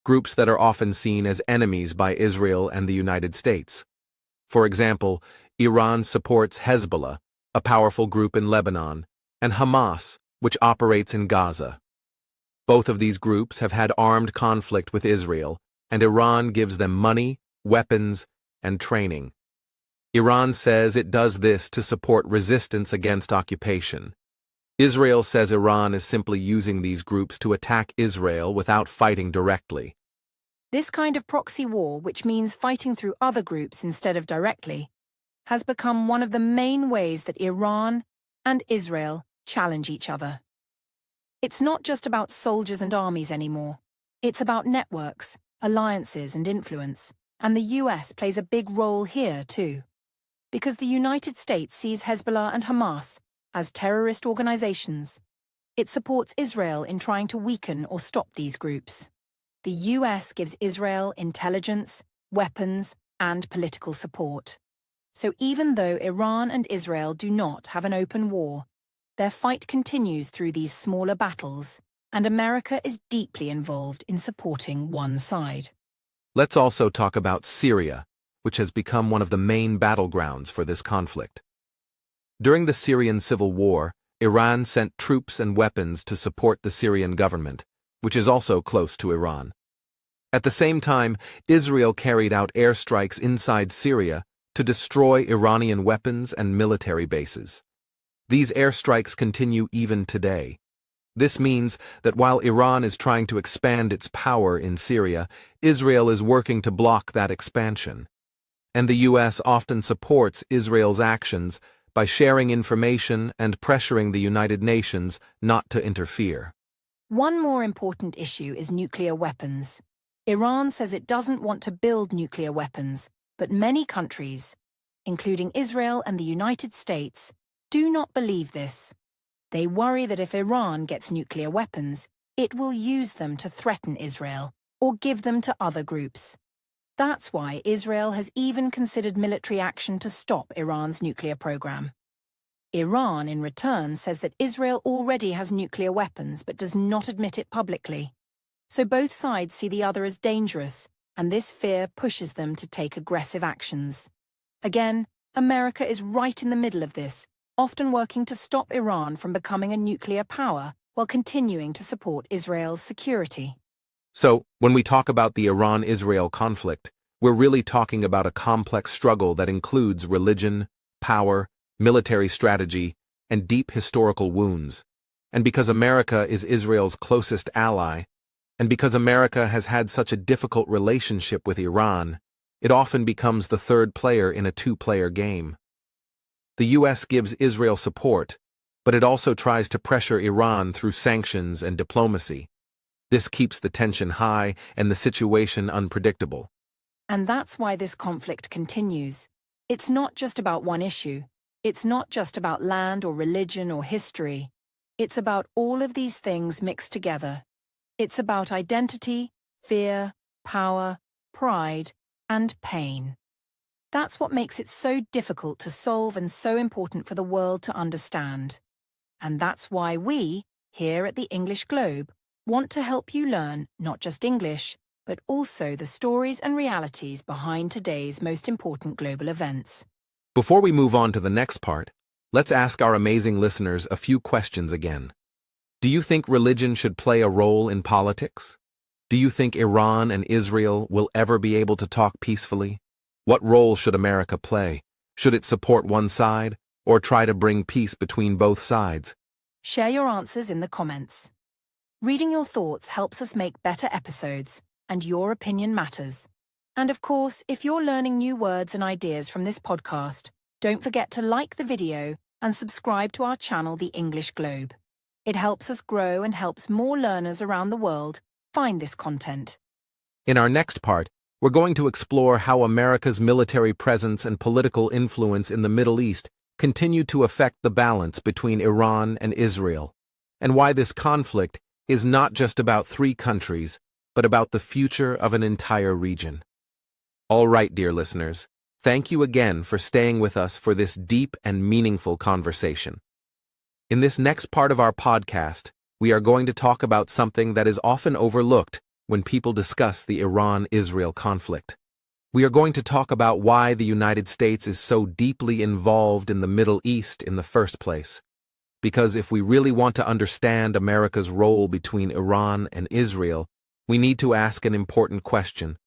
groups that are often seen as enemies by Israel and the United States. For example, Iran supports Hezbollah, a powerful group in Lebanon, and Hamas, which operates in Gaza. Both of these groups have had armed conflict with Israel, and Iran gives them money, weapons, and training. Iran says it does this to support resistance against occupation. Israel says Iran is simply using these groups to attack Israel without fighting directly. This kind of proxy war, which means fighting through other groups instead of directly, has become one of the main ways that Iran and Israel challenge each other. It's not just about soldiers and armies anymore. It's about networks, alliances, and influence, and the US plays a big role here too. Because the United States sees Hezbollah and Hamas as terrorist organizations, it supports Israel in trying to weaken or stop these groups. The US gives Israel intelligence, weapons, and political support. So even though Iran and Israel do not have an open war, their fight continues through these smaller battles, and America is deeply involved in supporting one side. Let's also talk about Syria, which has become one of the main battlegrounds for this conflict. During the Syrian civil war, Iran sent troops and weapons to support the Syrian government, which is also close to Iran. At the same time, Israel carried out airstrikes inside Syria to destroy Iranian weapons and military bases. These airstrikes continue even today. This means that while Iran is trying to expand its power in Syria, Israel is working to block that expansion. And the US often supports Israel's actions by sharing information and pressuring the United Nations not to interfere. One more important issue is nuclear weapons. Iran says it doesn't want to build nuclear weapons, but many countries, including Israel and the United States, do not believe this. They worry that if Iran gets nuclear weapons, it will use them to threaten Israel or give them to other groups. That's why Israel has even considered military action to stop Iran's nuclear program. Iran, in return, says that Israel already has nuclear weapons but does not admit it publicly. So both sides see the other as dangerous, and this fear pushes them to take aggressive actions. Again, America is right in the middle of this, often working to stop Iran from becoming a nuclear power while continuing to support Israel's security. So, when we talk about the Iran-Israel conflict, we're really talking about a complex struggle that includes religion, power, military strategy, and deep historical wounds. And because America is Israel's closest ally, and because America has had such a difficult relationship with Iran, it often becomes the third player in a two-player game. The US gives Israel support, but it also tries to pressure Iran through sanctions and diplomacy. This keeps the tension high and the situation unpredictable. And that's why this conflict continues. It's not just about one issue. It's not just about land or religion or history. It's about all of these things mixed together. It's about identity, fear, power, pride, and pain. That's what makes it so difficult to solve and so important for the world to understand. And that's why we, here at the English Globe, want to help you learn not just English, but also the stories and realities behind today's most important global events. Before we move on to the next part, let's ask our amazing listeners a few questions again. Do you think religion should play a role in politics? Do you think Iran and Israel will ever be able to talk peacefully? What role should America play? Should it support one side, or try to bring peace between both sides? Share your answers in the comments. Reading your thoughts helps us make better episodes, and your opinion matters. And of course, if you're learning new words and ideas from this podcast, don't forget to like the video and subscribe to our channel, The English Globe. It helps us grow and helps more learners around the world find this content. In our next part, we're going to explore how America's military presence and political influence in the Middle East continue to affect the balance between Iran and Israel, and why this conflict is not just about three countries, but about the future of an entire region. All right, dear listeners, thank you again for staying with us for this deep and meaningful conversation. In this next part of our podcast, we are going to talk about something that is often overlooked when people discuss the Iran-Israel conflict. We are going to talk about why the United States is so deeply involved in the Middle East in the first place. Because if we really want to understand America's role between Iran and Israel, we need to ask an important question.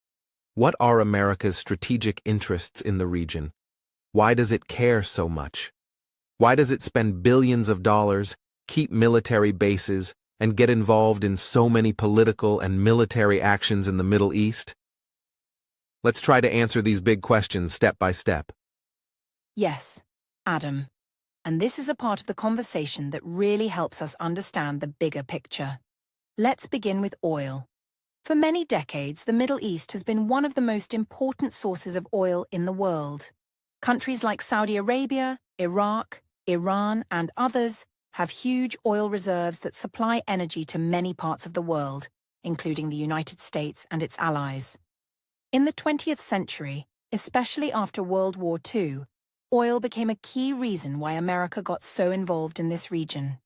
What are America's strategic interests in the region? Why does it care so much? Why does it spend billions of dollars, keep military bases, and get involved in so many political and military actions in the Middle East? Let's try to answer these big questions step by step. Yes, Adam. And this is a part of the conversation that really helps us understand the bigger picture. Let's begin with oil. For many decades, the Middle East has been one of the most important sources of oil in the world. Countries like Saudi Arabia, Iraq, Iran, and others have huge oil reserves that supply energy to many parts of the world, including the United States and its allies. In the 20th century, especially after World War II, oil became a key reason why America got so involved in this region.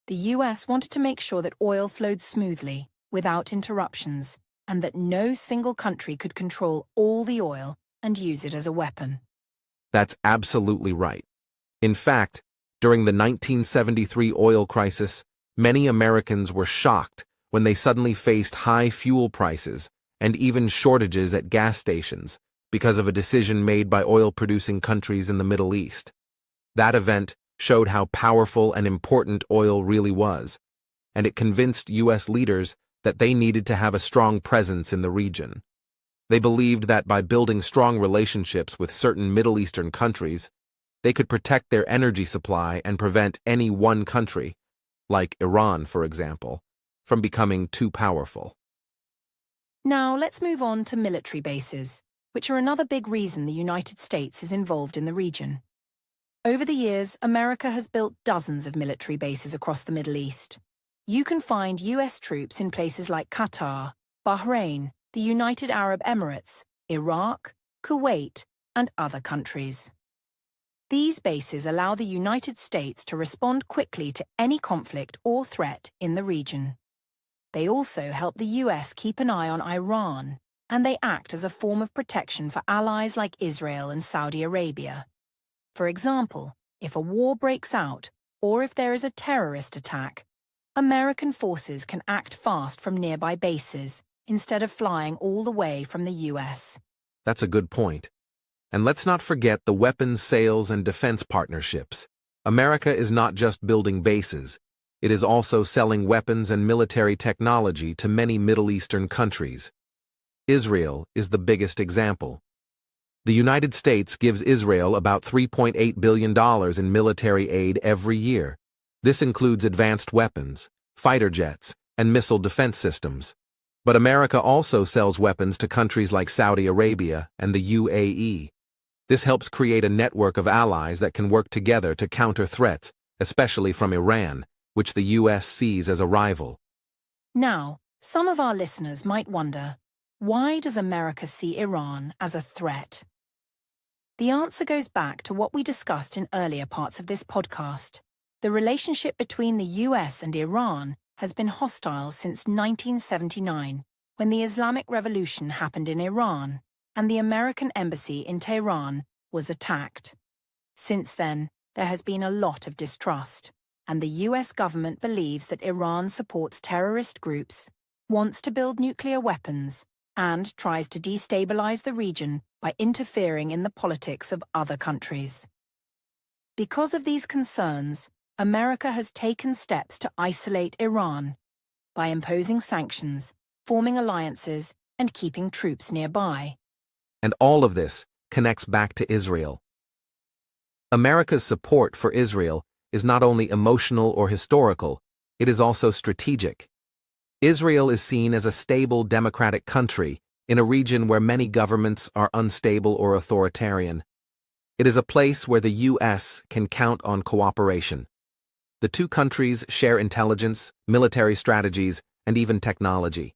The US wanted to make sure that oil flowed smoothly, without interruptions, and that no single country could control all the oil and use it as a weapon. That's absolutely right. In fact, during the 1973 oil crisis, many Americans were shocked when they suddenly faced high fuel prices and even shortages at gas stations because of a decision made by oil-producing countries in the Middle East. That event showed how powerful and important oil really was, and it convinced U.S. leaders that they needed to have a strong presence in the region. They believed that by building strong relationships with certain Middle Eastern countries, they could protect their energy supply and prevent any one country, like Iran, for example, from becoming too powerful. Now let's move on to military bases, which are another big reason the United States is involved in the region. Over the years, America has built dozens of military bases across the Middle East. You can find US troops in places like Qatar, Bahrain, the United Arab Emirates, Iraq, Kuwait, and other countries. These bases allow the United States to respond quickly to any conflict or threat in the region. They also help the US keep an eye on Iran, and they act as a form of protection for allies like Israel and Saudi Arabia. For example, if a war breaks out, or if there is a terrorist attack, American forces can act fast from nearby bases, instead of flying all the way from the US. That's a good point. And let's not forget the weapons sales and defense partnerships. America is not just building bases. It is also selling weapons and military technology to many Middle Eastern countries. Israel is the biggest example. The United States gives Israel about $3.8 billion in military aid every year. This includes advanced weapons, fighter jets, and missile defense systems. But America also sells weapons to countries like Saudi Arabia and the UAE. This helps create a network of allies that can work together to counter threats, especially from Iran, which the US sees as a rival. Now, some of our listeners might wonder, why does America see Iran as a threat? The answer goes back to what we discussed in earlier parts of this podcast. The relationship between the US and Iran has been hostile since 1979, when the Islamic Revolution happened in Iran and the American embassy in Tehran was attacked. Since then, there has been a lot of distrust, and the US government believes that Iran supports terrorist groups, wants to build nuclear weapons, and tries to destabilize the region by interfering in the politics of other countries. Because of these concerns, America has taken steps to isolate Iran by imposing sanctions, forming alliances, and keeping troops nearby. And all of this connects back to Israel. America's support for Israel is not only emotional or historical, it is also strategic. Israel is seen as a stable democratic country in a region where many governments are unstable or authoritarian. It is a place where the U.S. can count on cooperation. The two countries share intelligence, military strategies, and even technology.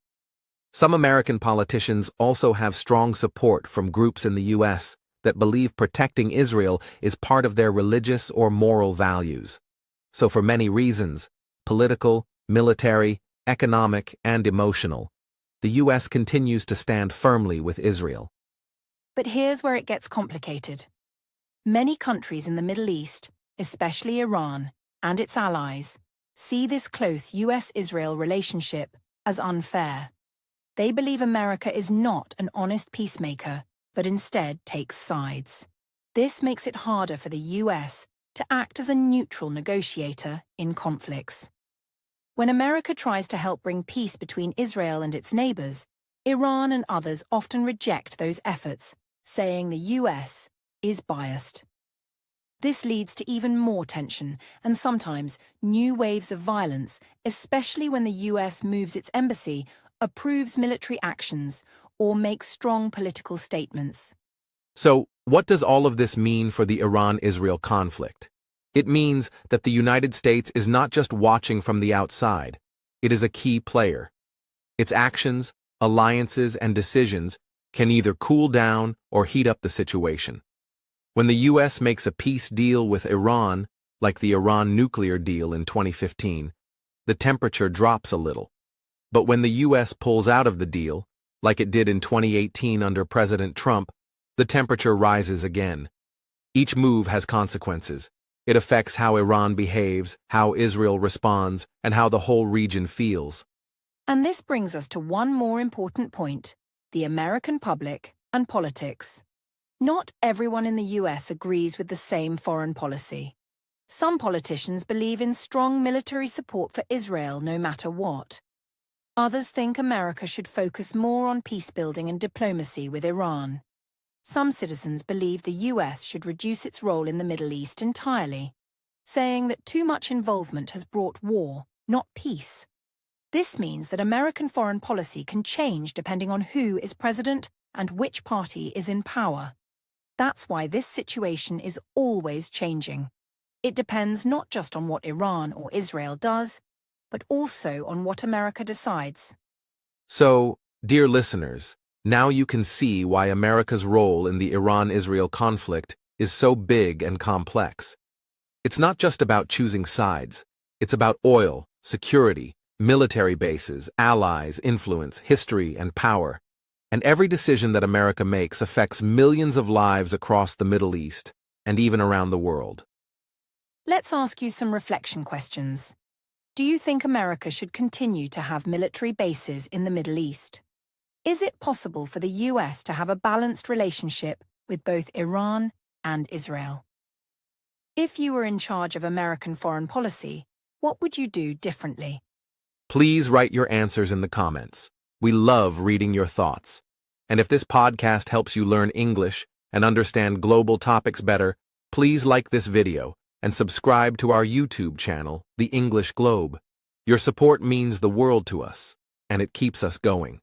Some American politicians also have strong support from groups in the U.S. that believe protecting Israel is part of their religious or moral values. So for many reasons, political, military, economic, and emotional, the U.S. continues to stand firmly with Israel. But here's where it gets complicated. Many countries in the Middle East, especially Iran and its allies, see this close US-Israel relationship as unfair. They believe America is not an honest peacemaker, but instead takes sides. This makes it harder for the US to act as a neutral negotiator in conflicts. When America tries to help bring peace between Israel and its neighbors, Iran and others often reject those efforts, saying the US is biased. This leads to even more tension and sometimes new waves of violence, especially when the US moves its embassy, approves military actions, or makes strong political statements. So, what does all of this mean for the Iran-Israel conflict? It means that the United States is not just watching from the outside, it is a key player. Its actions, alliances, and decisions can either cool down or heat up the situation. When the US makes a peace deal with Iran, like the Iran nuclear deal in 2015, the temperature drops a little. But when the US pulls out of the deal, like it did in 2018 under President Trump, the temperature rises again. Each move has consequences. It affects how Iran behaves, how Israel responds, and how the whole region feels. And this brings us to one more important point: the American public and politics. Not everyone in the US agrees with the same foreign policy. Some politicians believe in strong military support for Israel no matter what. Others think America should focus more on peace-building and diplomacy with Iran. Some citizens believe the US should reduce its role in the Middle East entirely, saying that too much involvement has brought war, not peace. This means that American foreign policy can change depending on who is president and which party is in power. That's why this situation is always changing. It depends not just on what Iran or Israel does, but also on what America decides. So, dear listeners, now you can see why America's role in the Iran-Israel conflict is so big and complex. It's not just about choosing sides. It's about oil, security, military bases, allies, influence, history, and power. And every decision that America makes affects millions of lives across the Middle East and even around the world. Let's ask you some reflection questions. Do you think America should continue to have military bases in the Middle East? Is it possible for the US to have a balanced relationship with both Iran and Israel? If you were in charge of American foreign policy, what would you do differently? Please write your answers in the comments. We love reading your thoughts. And if this podcast helps you learn English and understand global topics better, please like this video and subscribe to our YouTube channel, The English Globe. Your support means the world to us, and it keeps us going.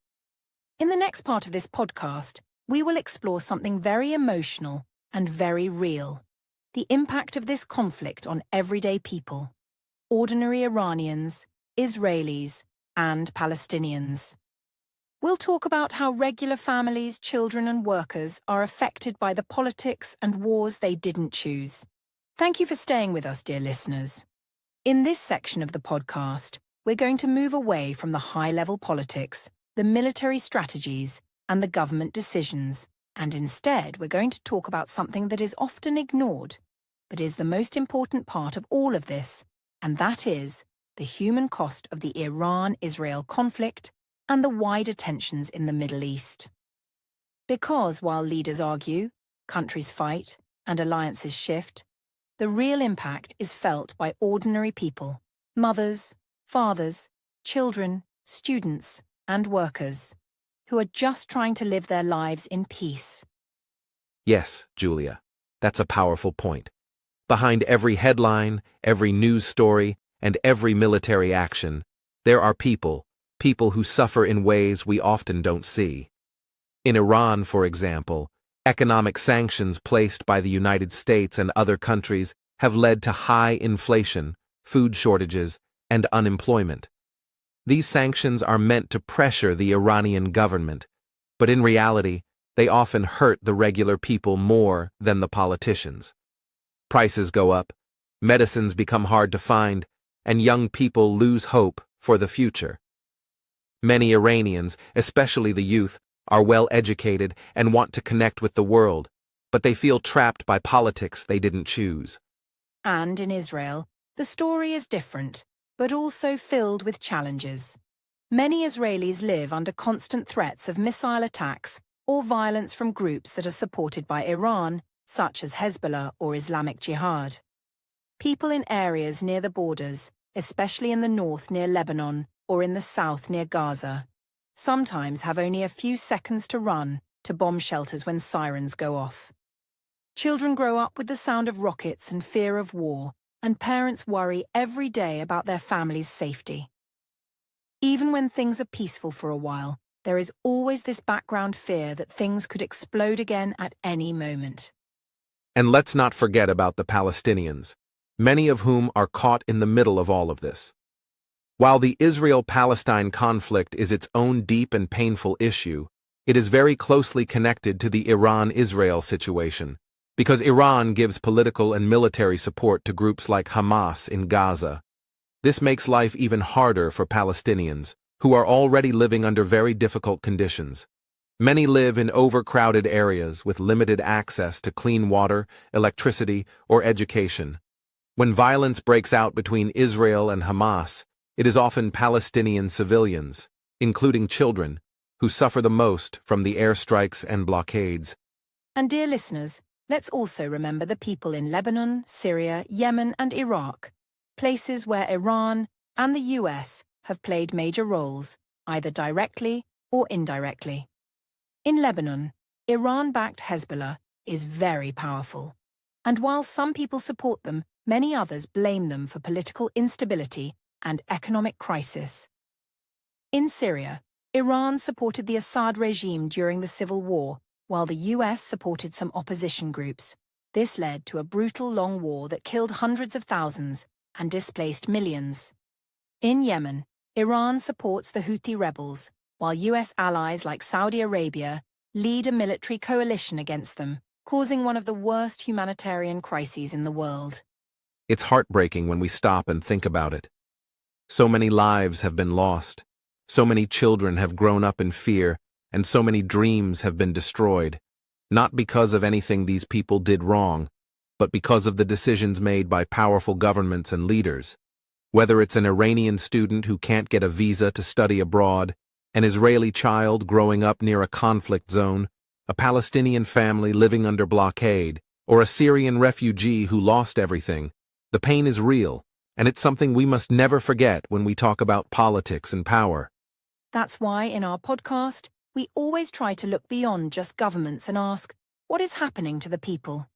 In the next part of this podcast, we will explore something very emotional and very real: the impact of this conflict on everyday people, ordinary Iranians, Israelis, and Palestinians. We'll talk about how regular families, children, and workers are affected by the politics and wars they didn't choose. Thank you for staying with us, dear listeners. In this section of the podcast, we're going to move away from the high-level politics, the military strategies, and the government decisions, and instead we're going to talk about something that is often ignored, but is the most important part of all of this, and that is the human cost of the Iran-Israel conflict and the wider tensions in the Middle East. Because while leaders argue, countries fight, and alliances shift, the real impact is felt by ordinary people: mothers, fathers, children, students, and workers, who are just trying to live their lives in peace. Yes, Julia, that's a powerful point. Behind every headline, every news story, and every military action, there are people who suffer in ways we often don't see. In Iran, for example, economic sanctions placed by the United States and other countries have led to high inflation, food shortages, and unemployment. These sanctions are meant to pressure the Iranian government, but in reality, they often hurt the regular people more than the politicians. Prices go up, medicines become hard to find, and young people lose hope for the future. Many Iranians, especially the youth, are well-educated, and want to connect with the world, but they feel trapped by politics they didn't choose. And in Israel, the story is different, but also filled with challenges. Many Israelis live under constant threats of missile attacks or violence from groups that are supported by Iran, such as Hezbollah or Islamic Jihad. People in areas near the borders, especially in the north near Lebanon or in the south near Gaza, sometimes have only a few seconds to run to bomb shelters when sirens go off. Children grow up with the sound of rockets and fear of war, and parents worry every day about their family's safety. Even when things are peaceful for a while, there is always this background fear that things could explode again at any moment. And let's not forget about the Palestinians, many of whom are caught in the middle of all of this. While the Israel-Palestine conflict is its own deep and painful issue, it is very closely connected to the Iran-Israel situation, because Iran gives political and military support to groups like Hamas in Gaza. This makes life even harder for Palestinians, who are already living under very difficult conditions. Many live in overcrowded areas with limited access to clean water, electricity, or education. When violence breaks out between Israel and Hamas, it is often Palestinian civilians, including children, who suffer the most from the airstrikes and blockades. And dear listeners, let's also remember the people in Lebanon, Syria, Yemen, and Iraq, places where Iran and the US have played major roles, either directly or indirectly. In Lebanon, Iran-backed Hezbollah is very powerful, and while some people support them, many others blame them for political instability and economic crisis. In Syria, Iran supported the Assad regime during the civil war, while the US supported some opposition groups. This led to a brutal long war that killed hundreds of thousands and displaced millions. In Yemen, Iran supports the Houthi rebels, while US allies like Saudi Arabia lead a military coalition against them, causing one of the worst humanitarian crises in the world. It's heartbreaking when we stop and think about it. So many lives have been lost, so many children have grown up in fear, and so many dreams have been destroyed, not because of anything these people did wrong, but because of the decisions made by powerful governments and leaders. Whether it's an Iranian student who can't get a visa to study abroad, an Israeli child growing up near a conflict zone, a Palestinian family living under blockade, or a Syrian refugee who lost everything, the pain is real, and it's something we must never forget when we talk about politics and power. That's why in our podcast, we always try to look beyond just governments and ask, what is happening to the people?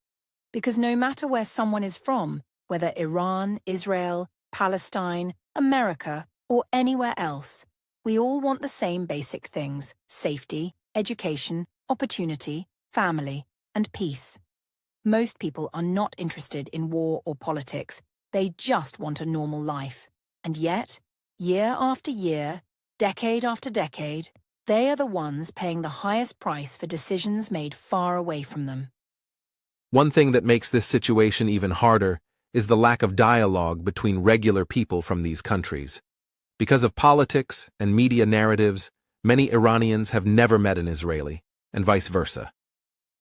Because no matter where someone is from, whether Iran, Israel, Palestine, America, or anywhere else, we all want the same basic things: safety, education, opportunity, family, and peace. Most people are not interested in war or politics. They just want a normal life. And yet, year after year, decade after decade, they are the ones paying the highest price for decisions made far away from them. One thing that makes this situation even harder is the lack of dialogue between regular people from these countries. Because of politics and media narratives, many Iranians have never met an Israeli, and vice versa.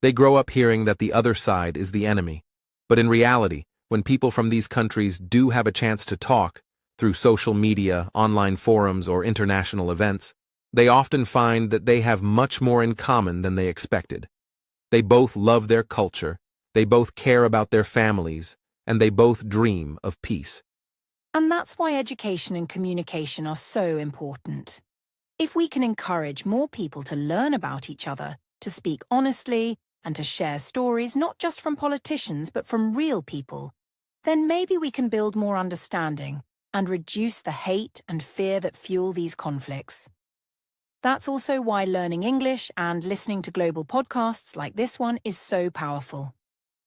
They grow up hearing that the other side is the enemy, but in reality, when people from these countries do have a chance to talk, through social media, online forums, or international events, they often find that they have much more in common than they expected. They both love their culture, they both care about their families, and they both dream of peace. And that's why education and communication are so important. If we can encourage more people to learn about each other, to speak honestly, and to share stories not just from politicians but from real people, then maybe we can build more understanding and reduce the hate and fear that fuel these conflicts. That's also why learning English and listening to global podcasts like this one is so powerful.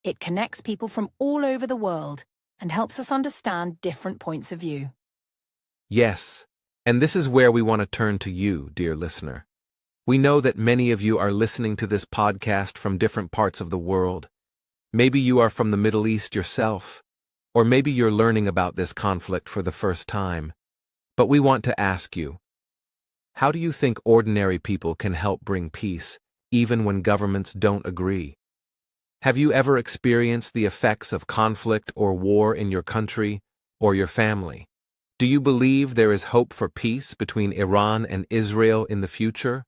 It connects people from all over the world and helps us understand different points of view. Yes, and this is where we want to turn to you, dear listener. We know that many of you are listening to this podcast from different parts of the world. Maybe you are from the Middle East yourself, or maybe you're learning about this conflict for the first time. But we want to ask you, How do you think ordinary people can help bring peace, even when governments don't agree? Have you ever experienced the effects of conflict or war in your country or your family? Do you believe there is hope for peace between Iran and Israel in the future?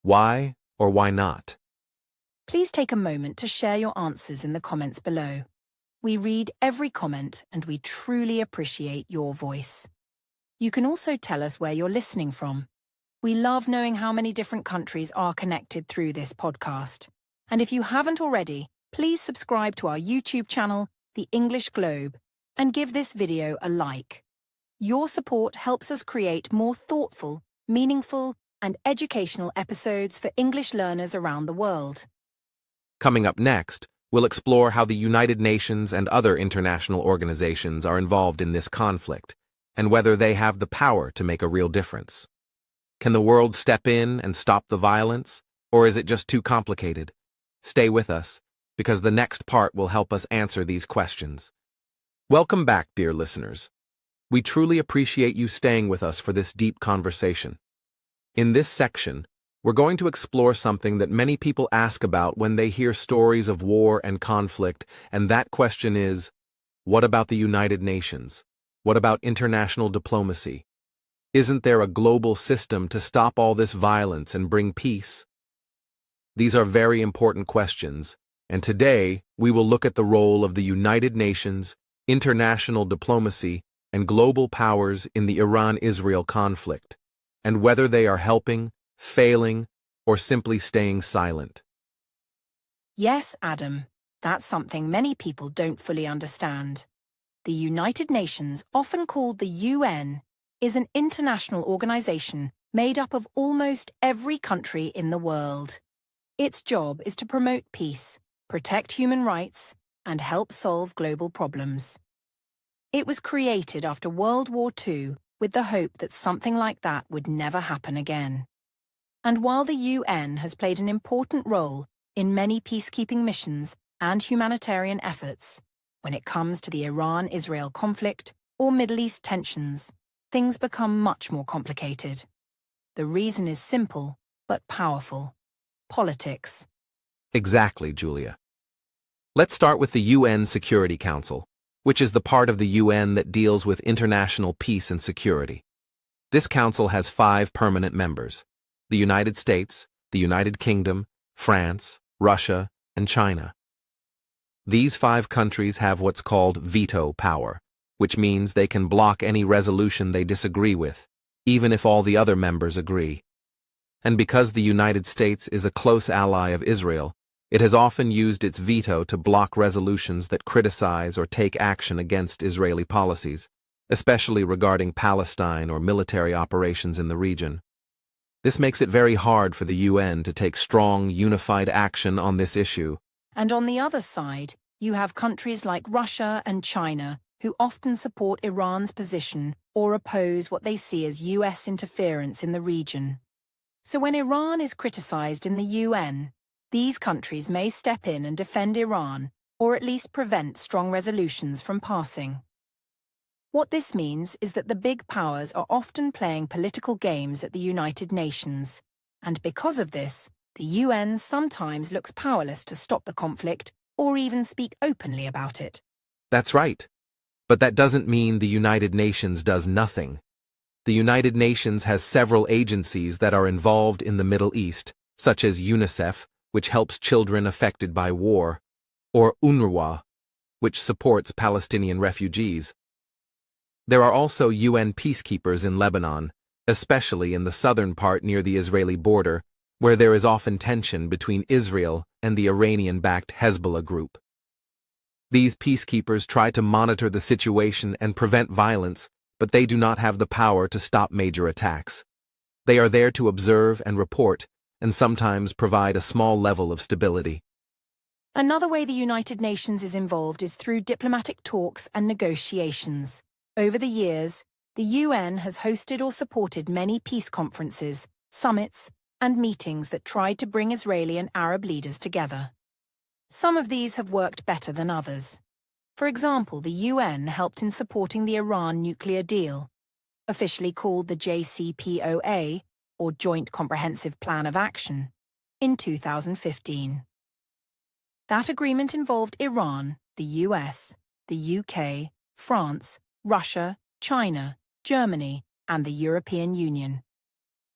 Why or why not? Please take a moment to share your answers in the comments below. We read every comment and we truly appreciate your voice. You can also tell us where you're listening from. We love knowing how many different countries are connected through this podcast. And if you haven't already, please subscribe to our YouTube channel, The English Globe, and give this video a like. Your support helps us create more thoughtful, meaningful, and educational episodes for English learners around the world. Coming up next, we'll explore how the United Nations and other international organizations are involved in this conflict, and whether they have the power to make a real difference. Can the world step in and stop the violence, or is it just too complicated? Stay with us, because the next part will help us answer these questions. Welcome back, dear listeners. We truly appreciate you staying with us for this deep conversation. In this section, we're going to explore something that many people ask about when they hear stories of war and conflict, and that question is, what about the United Nations? What about international diplomacy? Isn't there a global system to stop all this violence and bring peace? These are very important questions, and today we will look at the role of the United Nations, international diplomacy, and global powers in the Iran-Israel conflict, and whether they are helping, failing, or simply staying silent. Yes, Adam, that's something many people don't fully understand. The United Nations, often called the UN, is an international organization made up of almost every country in the world. Its job is to promote peace, protect human rights, and help solve global problems. It was created after World War II with the hope that something like that would never happen again. And while the UN has played an important role in many peacekeeping missions and humanitarian efforts, when it comes to the Iran-Israel conflict or Middle East tensions, things become much more complicated. The reason is simple but powerful: politics. Exactly, Julia. Let's start with the UN Security Council, which is the part of the UN that deals with international peace and security. This council has 5 permanent members: the United States, the United Kingdom, France, Russia, and China. These 5 countries have what's called veto power, which means they can block any resolution they disagree with, even if all the other members agree. And because the United States is a close ally of Israel, it has often used its veto to block resolutions that criticize or take action against Israeli policies, especially regarding Palestine or military operations in the region. This makes it very hard for the UN to take strong, unified action on this issue. And on the other side, you have countries like Russia and China who often support Iran's position or oppose what they see as US interference in the region. So when Iran is criticized in the UN, these countries may step in and defend Iran, or at least prevent strong resolutions from passing. What this means is that the big powers are often playing political games at the United Nations, and because of this, the UN sometimes looks powerless to stop the conflict or even speak openly about it. That's right. But that doesn't mean the United Nations does nothing. The United Nations has several agencies that are involved in the Middle East, such as UNICEF, which helps children affected by war, or UNRWA, which supports Palestinian refugees. There are also UN peacekeepers in Lebanon, especially in the southern part near the Israeli border, where there is often tension between Israel and the Iranian-backed Hezbollah group. These peacekeepers try to monitor the situation and prevent violence, but they do not have the power to stop major attacks. They are there to observe and report, and sometimes provide a small level of stability. Another way the United Nations is involved is through diplomatic talks and negotiations. Over the years, the UN has hosted or supported many peace conferences, summits, and meetings that tried to bring Israeli and Arab leaders together. Some of these have worked better than others. For example, the UN helped in supporting the Iran nuclear deal, officially called the JCPOA, or Joint Comprehensive Plan of Action, in 2015. That agreement involved Iran, the US, the UK, France, Russia, China, Germany, and the European Union.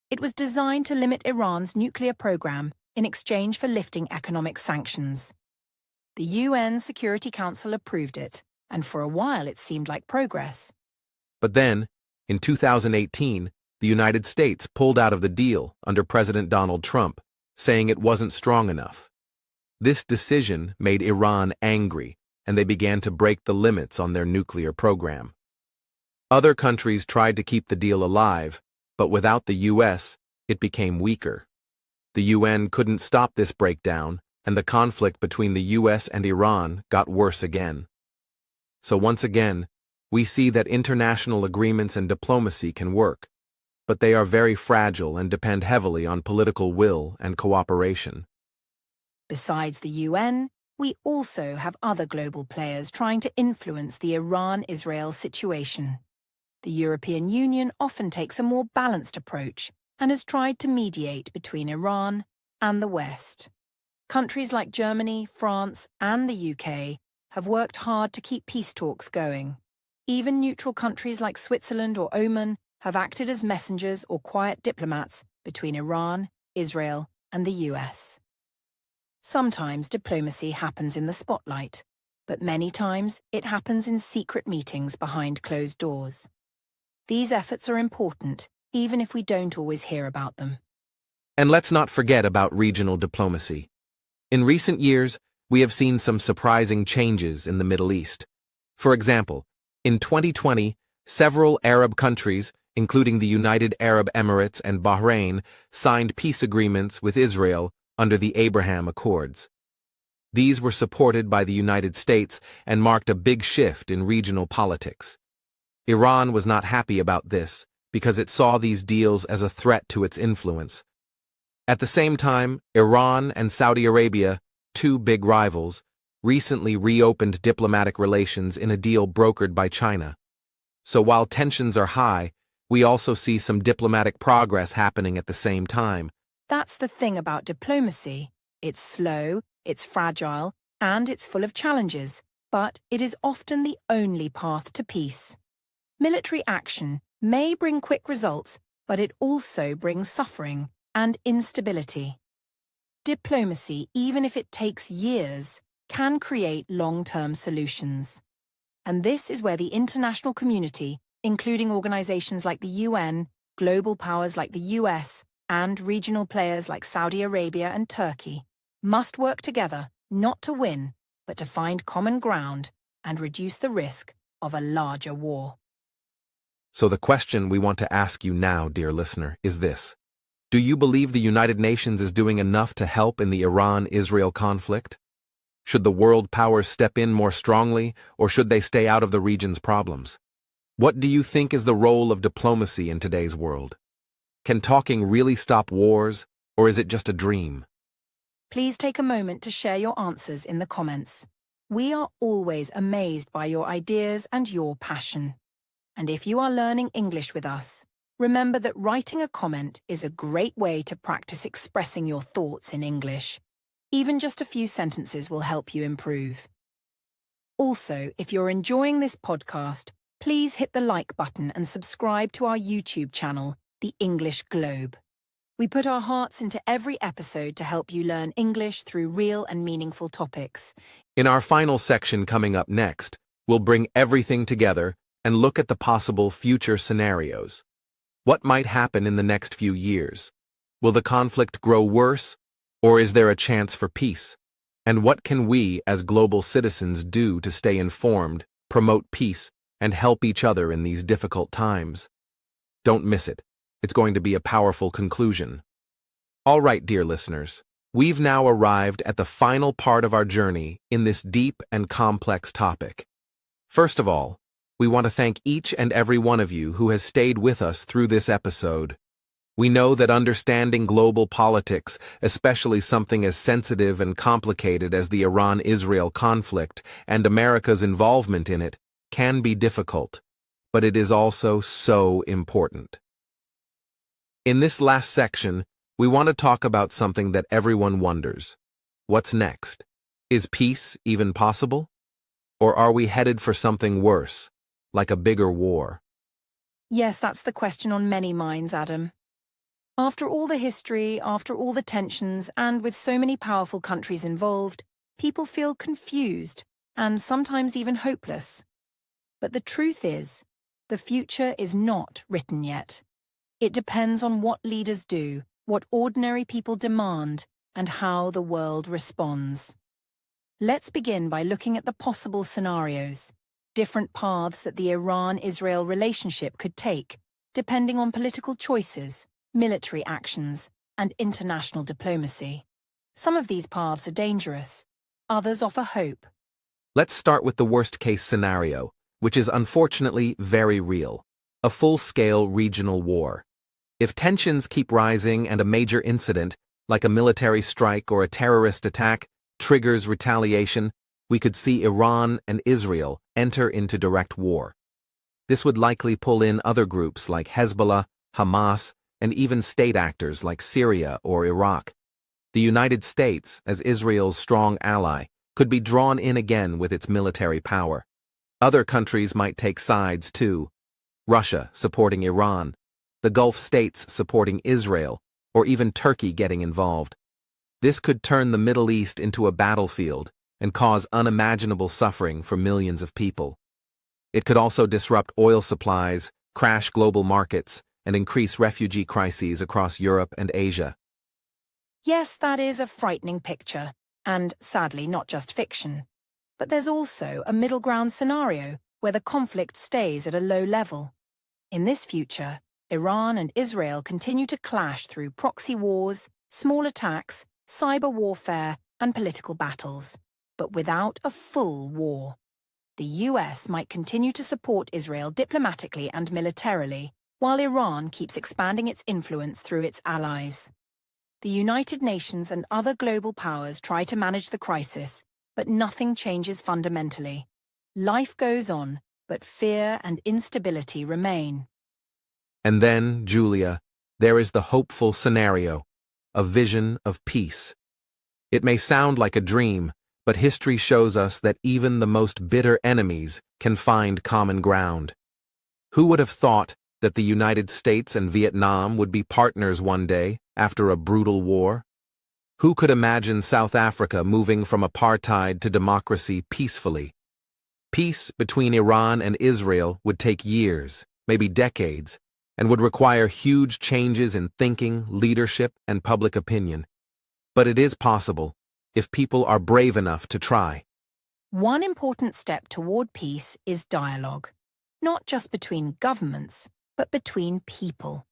It was designed to limit Iran's nuclear program in exchange for lifting economic sanctions. The UN Security Council approved it, and for a while it seemed like progress. But then, in 2018, the United States pulled out of the deal under President Donald Trump, saying it wasn't strong enough. This decision made Iran angry, and they began to break the limits on their nuclear program. Other countries tried to keep the deal alive, but without the US, it became weaker. The UN couldn't stop this breakdown, and the conflict between the US and Iran got worse again. So once again, we see that international agreements and diplomacy can work, but they are very fragile and depend heavily on political will and cooperation. Besides the UN, we also have other global players trying to influence the Iran-Israel situation. The European Union often takes a more balanced approach and has tried to mediate between Iran and the West. Countries like Germany, France, and the UK have worked hard to keep peace talks going. Even neutral countries like Switzerland or Oman have acted as messengers or quiet diplomats between Iran, Israel, and the US. Sometimes diplomacy happens in the spotlight, but many times it happens in secret meetings behind closed doors. These efforts are important, even if we don't always hear about them. And let's not forget about regional diplomacy. In recent years, we have seen some surprising changes in the Middle East. For example, in 2020, several Arab countries, including the United Arab Emirates and Bahrain, signed peace agreements with Israel under the Abraham Accords. These were supported by the United States and marked a big shift in regional politics. Iran was not happy about this because it saw these deals as a threat to its influence. At the same time, Iran and Saudi Arabia, two big rivals, recently reopened diplomatic relations in a deal brokered by China. So while tensions are high, we also see some diplomatic progress happening at the same time. That's the thing about diplomacy. It's slow, it's fragile, and it's full of challenges, but it is often the only path to peace. Military action may bring quick results, but it also brings suffering and instability. Diplomacy, even if it takes years, can create long-term solutions. And this is where the international community, including organizations like the UN, global powers like the US, and regional players like Saudi Arabia and Turkey, must work together not to win, but to find common ground and reduce the risk of a larger war. So the question we want to ask you now, dear listener, is this. Do you believe the United Nations is doing enough to help in the Iran-Israel conflict? Should the world powers step in more strongly, or should they stay out of the region's problems? What do you think is the role of diplomacy in today's world? Can talking really stop wars, or is it just a dream? Please take a moment to share your answers in the comments. We are always amazed by your ideas and your passion. And if you are learning English with us, remember that writing a comment is a great way to practice expressing your thoughts in English. Even just a few sentences will help you improve. Also, if you're enjoying this podcast, please hit the like button and subscribe to our YouTube channel, The English Globe. We put our hearts into every episode to help you learn English through real and meaningful topics. In our final section coming up next, we'll bring everything together and look at the possible future scenarios. What might happen in the next few years? Will the conflict grow worse, or is there a chance for peace? And what can we, as global citizens, do to stay informed, promote peace, and help each other in these difficult times? Don't miss it. It's going to be a powerful conclusion. All right, dear listeners, we've now arrived at the final part of our journey in this deep and complex topic. First of all, we want to thank each and every one of you who has stayed with us through this episode. We know that understanding global politics, especially something as sensitive and complicated as the Iran-Israel conflict and America's involvement in it, can be difficult, but it is also so important. In this last section, we want to talk about something that everyone wonders. What's next? Is peace even possible? Or are we headed for something worse, like a bigger war? Yes, that's the question on many minds, Adam. After all the history, after all the tensions, and with so many powerful countries involved, people feel confused and sometimes even hopeless. But the truth is, the future is not written yet. It depends on what leaders do, what ordinary people demand, and how the world responds. Let's begin by looking at the possible scenarios, different paths that the Iran-Israel relationship could take, depending on political choices, military actions, and international diplomacy. Some of these paths are dangerous, others offer hope. Let's start with the worst-case scenario, which is unfortunately very real: a full-scale regional war. If tensions keep rising and a major incident, like a military strike or a terrorist attack, triggers retaliation, we could see Iran and Israel enter into direct war. This would likely pull in other groups like Hezbollah, Hamas, and even state actors like Syria or Iraq. The United States, as Israel's strong ally, could be drawn in again with its military power. Other countries might take sides too: Russia supporting Iran, the Gulf states supporting Israel, or even Turkey getting involved. This could turn the Middle East into a battlefield and cause unimaginable suffering for millions of people. It could also disrupt oil supplies, crash global markets, and increase refugee crises across Europe and Asia. Yes, that is a frightening picture, and sadly not just fiction. But there's also a middle ground scenario where the conflict stays at a low level. In this future, Iran and Israel continue to clash through proxy wars, small attacks, cyber warfare, and political battles, but without a full war. The US might continue to support Israel diplomatically and militarily, while Iran keeps expanding its influence through its allies. The United Nations and other global powers try to manage the crisis, but nothing changes fundamentally. Life goes on, but fear and instability remain. And then, Julia, there is the hopeful scenario: a vision of peace. It may sound like a dream, but history shows us that even the most bitter enemies can find common ground. Who would have thought that the United States and Vietnam would be partners one day after a brutal war? Who could imagine South Africa moving from apartheid to democracy peacefully? Peace between Iran and Israel would take years, maybe decades, and would require huge changes in thinking, leadership, and public opinion. But it is possible, if people are brave enough to try. One important step toward peace is dialogue, not just between governments, but between people.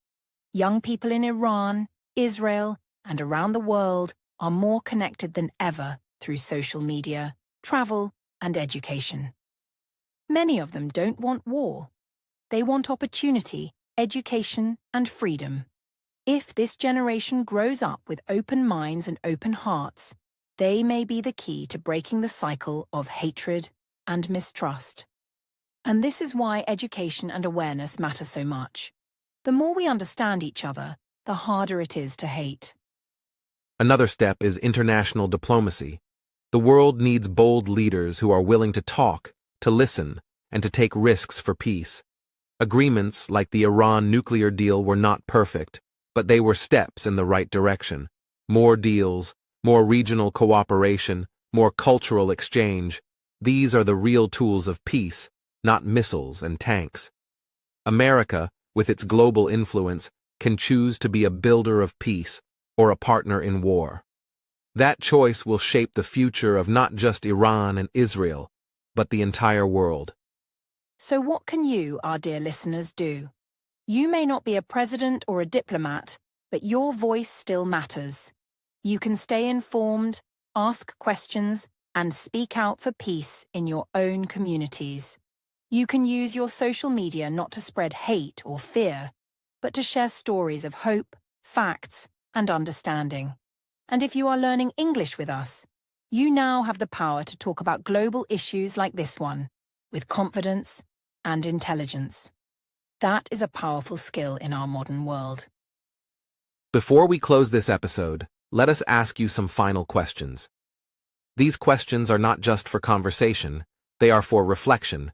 Young people in Iran, Israel, and around the world are more connected than ever through social media, travel, and education. Many of them don't want war. They want opportunity, education, and freedom. If this generation grows up with open minds and open hearts, they may be the key to breaking the cycle of hatred and mistrust. And this is why education and awareness matter so much. The more we understand each other, the harder it is to hate. Another step is international diplomacy. The world needs bold leaders who are willing to talk, to listen, and to take risks for peace. Agreements like the Iran nuclear deal were not perfect, but they were steps in the right direction. More deals, more regional cooperation, more cultural exchange. These are the real tools of peace, not missiles and tanks. America, with its global influence, can choose to be a builder of peace or a partner in war. That choice will shape the future of not just Iran and Israel, but the entire world. So what can you, our dear listeners, do? You may not be a president or a diplomat, but your voice still matters. You can stay informed, ask questions, and speak out for peace in your own communities. You can use your social media not to spread hate or fear, but to share stories of hope, facts, and understanding. And if you are learning English with us, you now have the power to talk about global issues like this one, with confidence and intelligence. That is a powerful skill in our modern world. Before we close this episode, let us ask you some final questions. These questions are not just for conversation, they are for reflection.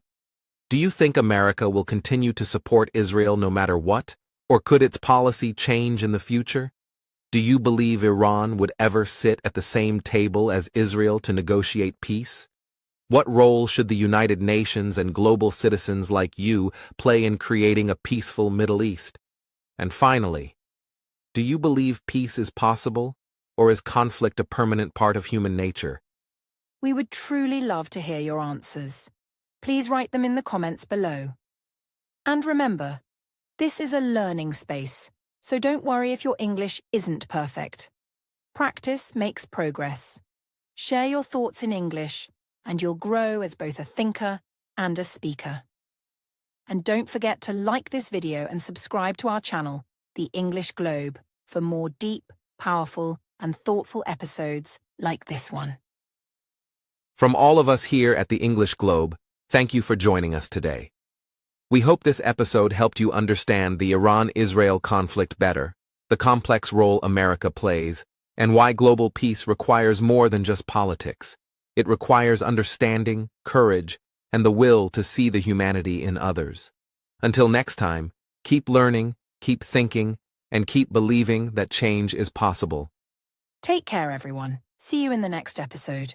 Do you think America will continue to support Israel no matter what, or could its policy change in the future? Do you believe Iran would ever sit at the same table as Israel to negotiate peace? What role should the United Nations and global citizens like you play in creating a peaceful Middle East? And finally, do you believe peace is possible, or is conflict a permanent part of human nature? We would truly love to hear your answers. Please write them in the comments below. And remember, this is a learning space, so don't worry if your English isn't perfect. Practice makes progress. Share your thoughts in English, and you'll grow as both a thinker and a speaker. And don't forget to like this video and subscribe to our channel, The English Globe, for more deep, powerful, and thoughtful episodes like this one. From all of us here at The English Globe, thank you for joining us today. We hope this episode helped you understand the Iran-Israel conflict better, the complex role America plays, and why global peace requires more than just politics. It requires understanding, courage, and the will to see the humanity in others. Until next time, keep learning, keep thinking, and keep believing that change is possible. Take care, everyone. See you in the next episode.